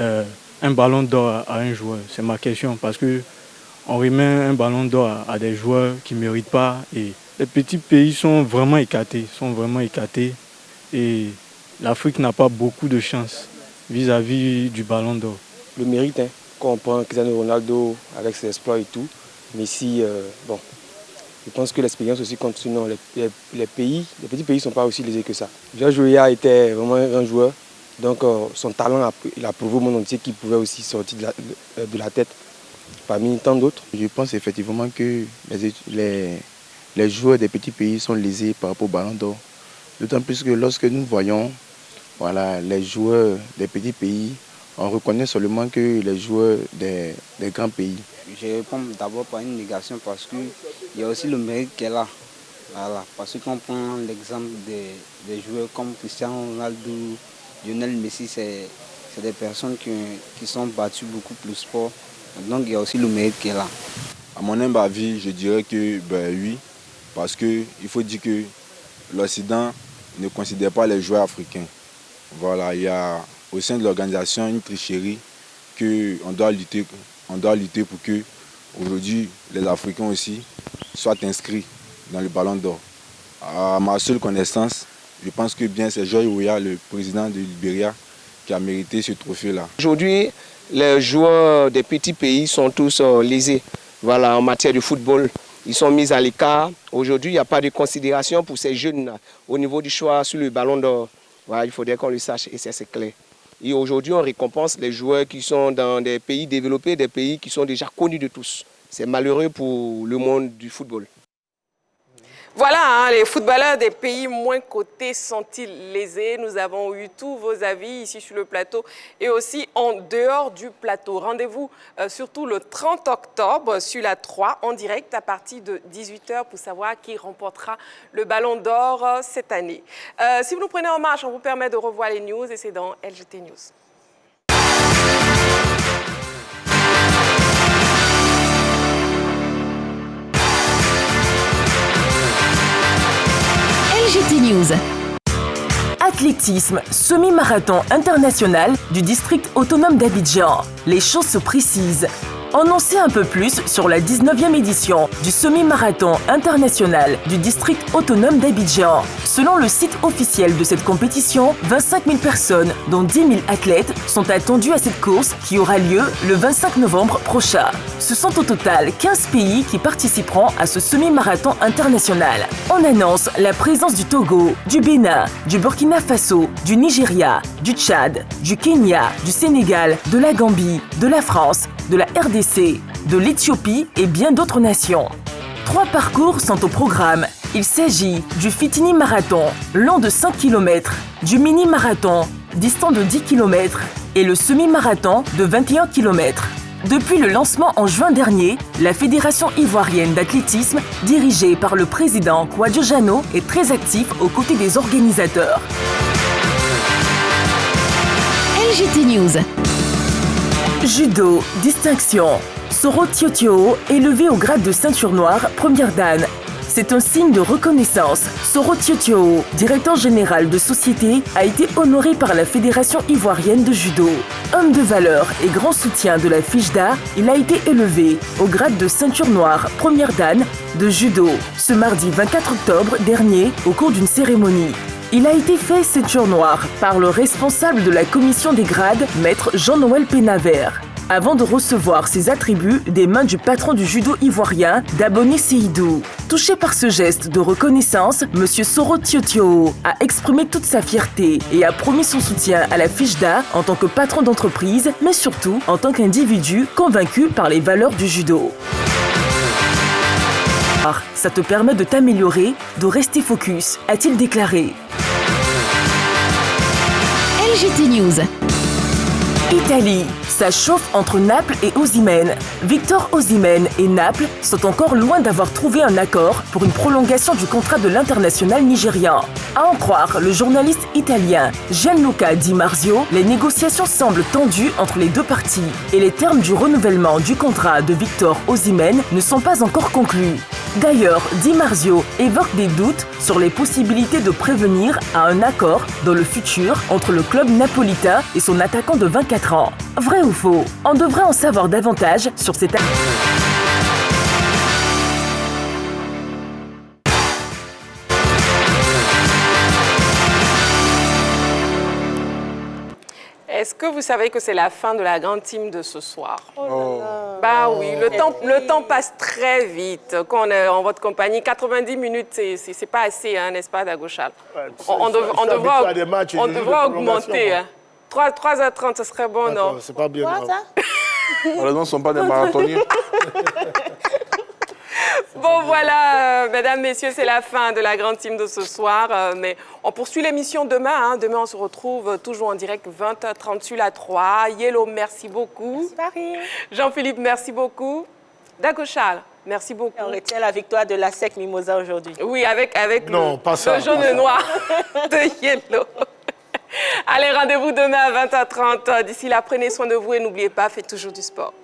un ballon d'or à un joueur. C'est ma question, parce qu'on remet un ballon d'or à des joueurs qui ne méritent pas. Et les petits pays sont vraiment écartés, et l'Afrique n'a pas beaucoup de chance vis-à-vis du ballon d'or. Le mérite, quand on prend Cristiano Ronaldo avec ses exploits et tout, Messi, bon, je pense que l'expérience aussi compte. Sinon, les petits pays ne sont pas aussi lésés que ça. Georges Weah était vraiment un joueur, donc son talent, il a prouvé au monde entier qu'il pouvait aussi sortir de la tête parmi tant d'autres. Je pense effectivement que les joueurs des petits pays sont lésés par rapport au ballon d'or. D'autant plus que lorsque nous voyons les joueurs des petits pays, on reconnaît seulement que les joueurs des grands pays. Je réponds d'abord par une négation parce qu'il y a aussi le mérite qu'elle a. Voilà. Parce qu'on prend l'exemple des joueurs comme Cristiano Ronaldo, Lionel Messi, c'est des personnes qui sont battues beaucoup pour le sport. Donc il y a aussi le mérite qu'elle a. À mon humble avis, je dirais que oui. Parce qu'il faut dire que l'Occident ne considère pas les joueurs africains. Voilà, il y a au sein de l'organisation une tricherie qu'on doit lutter pour que aujourd'hui les Africains aussi soient inscrits dans le ballon d'or. À ma seule connaissance, je pense que bien c'est Georges Weah, le président de Libéria, qui a mérité ce trophée-là. Aujourd'hui, les joueurs des petits pays sont tous lésés. Voilà, en matière de football. Ils sont mis à l'écart. Aujourd'hui, il n'y a pas de considération pour ces jeunes au niveau du choix sur le ballon d'or. Voilà, il faudrait qu'on le sache et c'est clair. Et aujourd'hui, on récompense les joueurs qui sont dans des pays développés, des pays qui sont déjà connus de tous. C'est malheureux pour le monde du football. Voilà, les footballeurs des pays moins cotés sont-ils lésés? Nous avons eu tous vos avis ici sur le plateau et aussi en dehors du plateau. Rendez-vous surtout le 30 octobre sur la 3 en direct à partir de 18h pour savoir qui remportera le Ballon d'Or cette année. Si vous nous prenez en marche, on vous permet de revoir les news et c'est dans LGT News. LGT News. Athlétisme, semi-marathon international du district autonome d'Abidjan. Les choses se précisent. En on sait un peu plus sur la 19e édition du semi-marathon international du district autonome d'Abidjan. Selon le site officiel de cette compétition, 25 000 personnes, dont 10 000 athlètes, sont attendues à cette course qui aura lieu le 25 novembre prochain. Ce sont au total 15 pays qui participeront à ce semi-marathon international. On annonce la présence du Togo, du Bénin, du Burkina Faso, du Nigeria, du Tchad, du Kenya, du Sénégal, de la Gambie, de la France, de la RDC, de l'Éthiopie et bien d'autres nations. 3 parcours sont au programme. Il s'agit du Fitini Marathon, long de 5 km, du Mini Marathon, distant de 10 km, et le Semi-Marathon de 21 km. Depuis le lancement en juin dernier, la Fédération ivoirienne d'athlétisme, dirigée par le président Kouadio Jano, est très active aux côtés des organisateurs. LGT News. Judo, distinction. Soro Tiotio, élevé au grade de ceinture noire, première dan. C'est un signe de reconnaissance. Soro Tiotio, directeur général de société, a été honoré par la Fédération ivoirienne de judo. Homme de valeur et grand soutien de la FIJDA, il a été élevé au grade de ceinture noire, première dan, de judo, ce mardi 24 octobre dernier, au cours d'une cérémonie. Il a été fait ceinture noire par le responsable de la commission des grades, maître Jean-Noël Pénavert, avant de recevoir ses attributs des mains du patron du judo ivoirien, Daboné Seydou. Touché par ce geste de reconnaissance, M. Soro Tiotio a exprimé toute sa fierté et a promis son soutien à la FIJDA en tant que patron d'entreprise, mais surtout en tant qu'individu convaincu par les valeurs du judo. Ça te permet de t'améliorer, de rester focus, a-t-il déclaré. LGT News. Italie, ça chauffe entre Naples et Osimhen. Victor Osimhen et Naples sont encore loin d'avoir trouvé un accord pour une prolongation du contrat de l'international nigérian. À en croire le journaliste italien Gianluca Di Marzio, les négociations semblent tendues entre les deux parties et les termes du renouvellement du contrat de Victor Osimhen ne sont pas encore conclus. D'ailleurs, Di Marzio évoque des doutes sur les possibilités de prévenir à un accord dans le futur entre le club napolitain et son attaquant de 24 ans. Vrai ou faux? On devrait en savoir davantage sur cette... Est-ce que vous savez que c'est la fin de la grande team de ce soir? Oh. Bah oui, le temps passe très vite. Quand on est en votre compagnie, 90 minutes, c'est pas assez, hein, n'est-ce pas, Dagochal? On devrait augmenter. Hein. 3h30, ce serait bon, non? C'est pas bien. Malheureusement, ce ne sont pas des marathoniens. Bon, voilà, mesdames, messieurs, c'est la fin de la grande team de ce soir. Mais on poursuit l'émission demain. Hein. Demain, on se retrouve toujours en direct 20h30 sur la 3. Yellow, merci beaucoup. Merci, Marie. Jean-Philippe, merci beaucoup. Dagochal, merci beaucoup. On retient la victoire de la SEC Mimosa aujourd'hui. Oui, avec non, pas ça, le jaune et noir de Yellow. Allez, rendez-vous demain à 20h30. D'ici là, prenez soin de vous et n'oubliez pas, faites toujours du sport.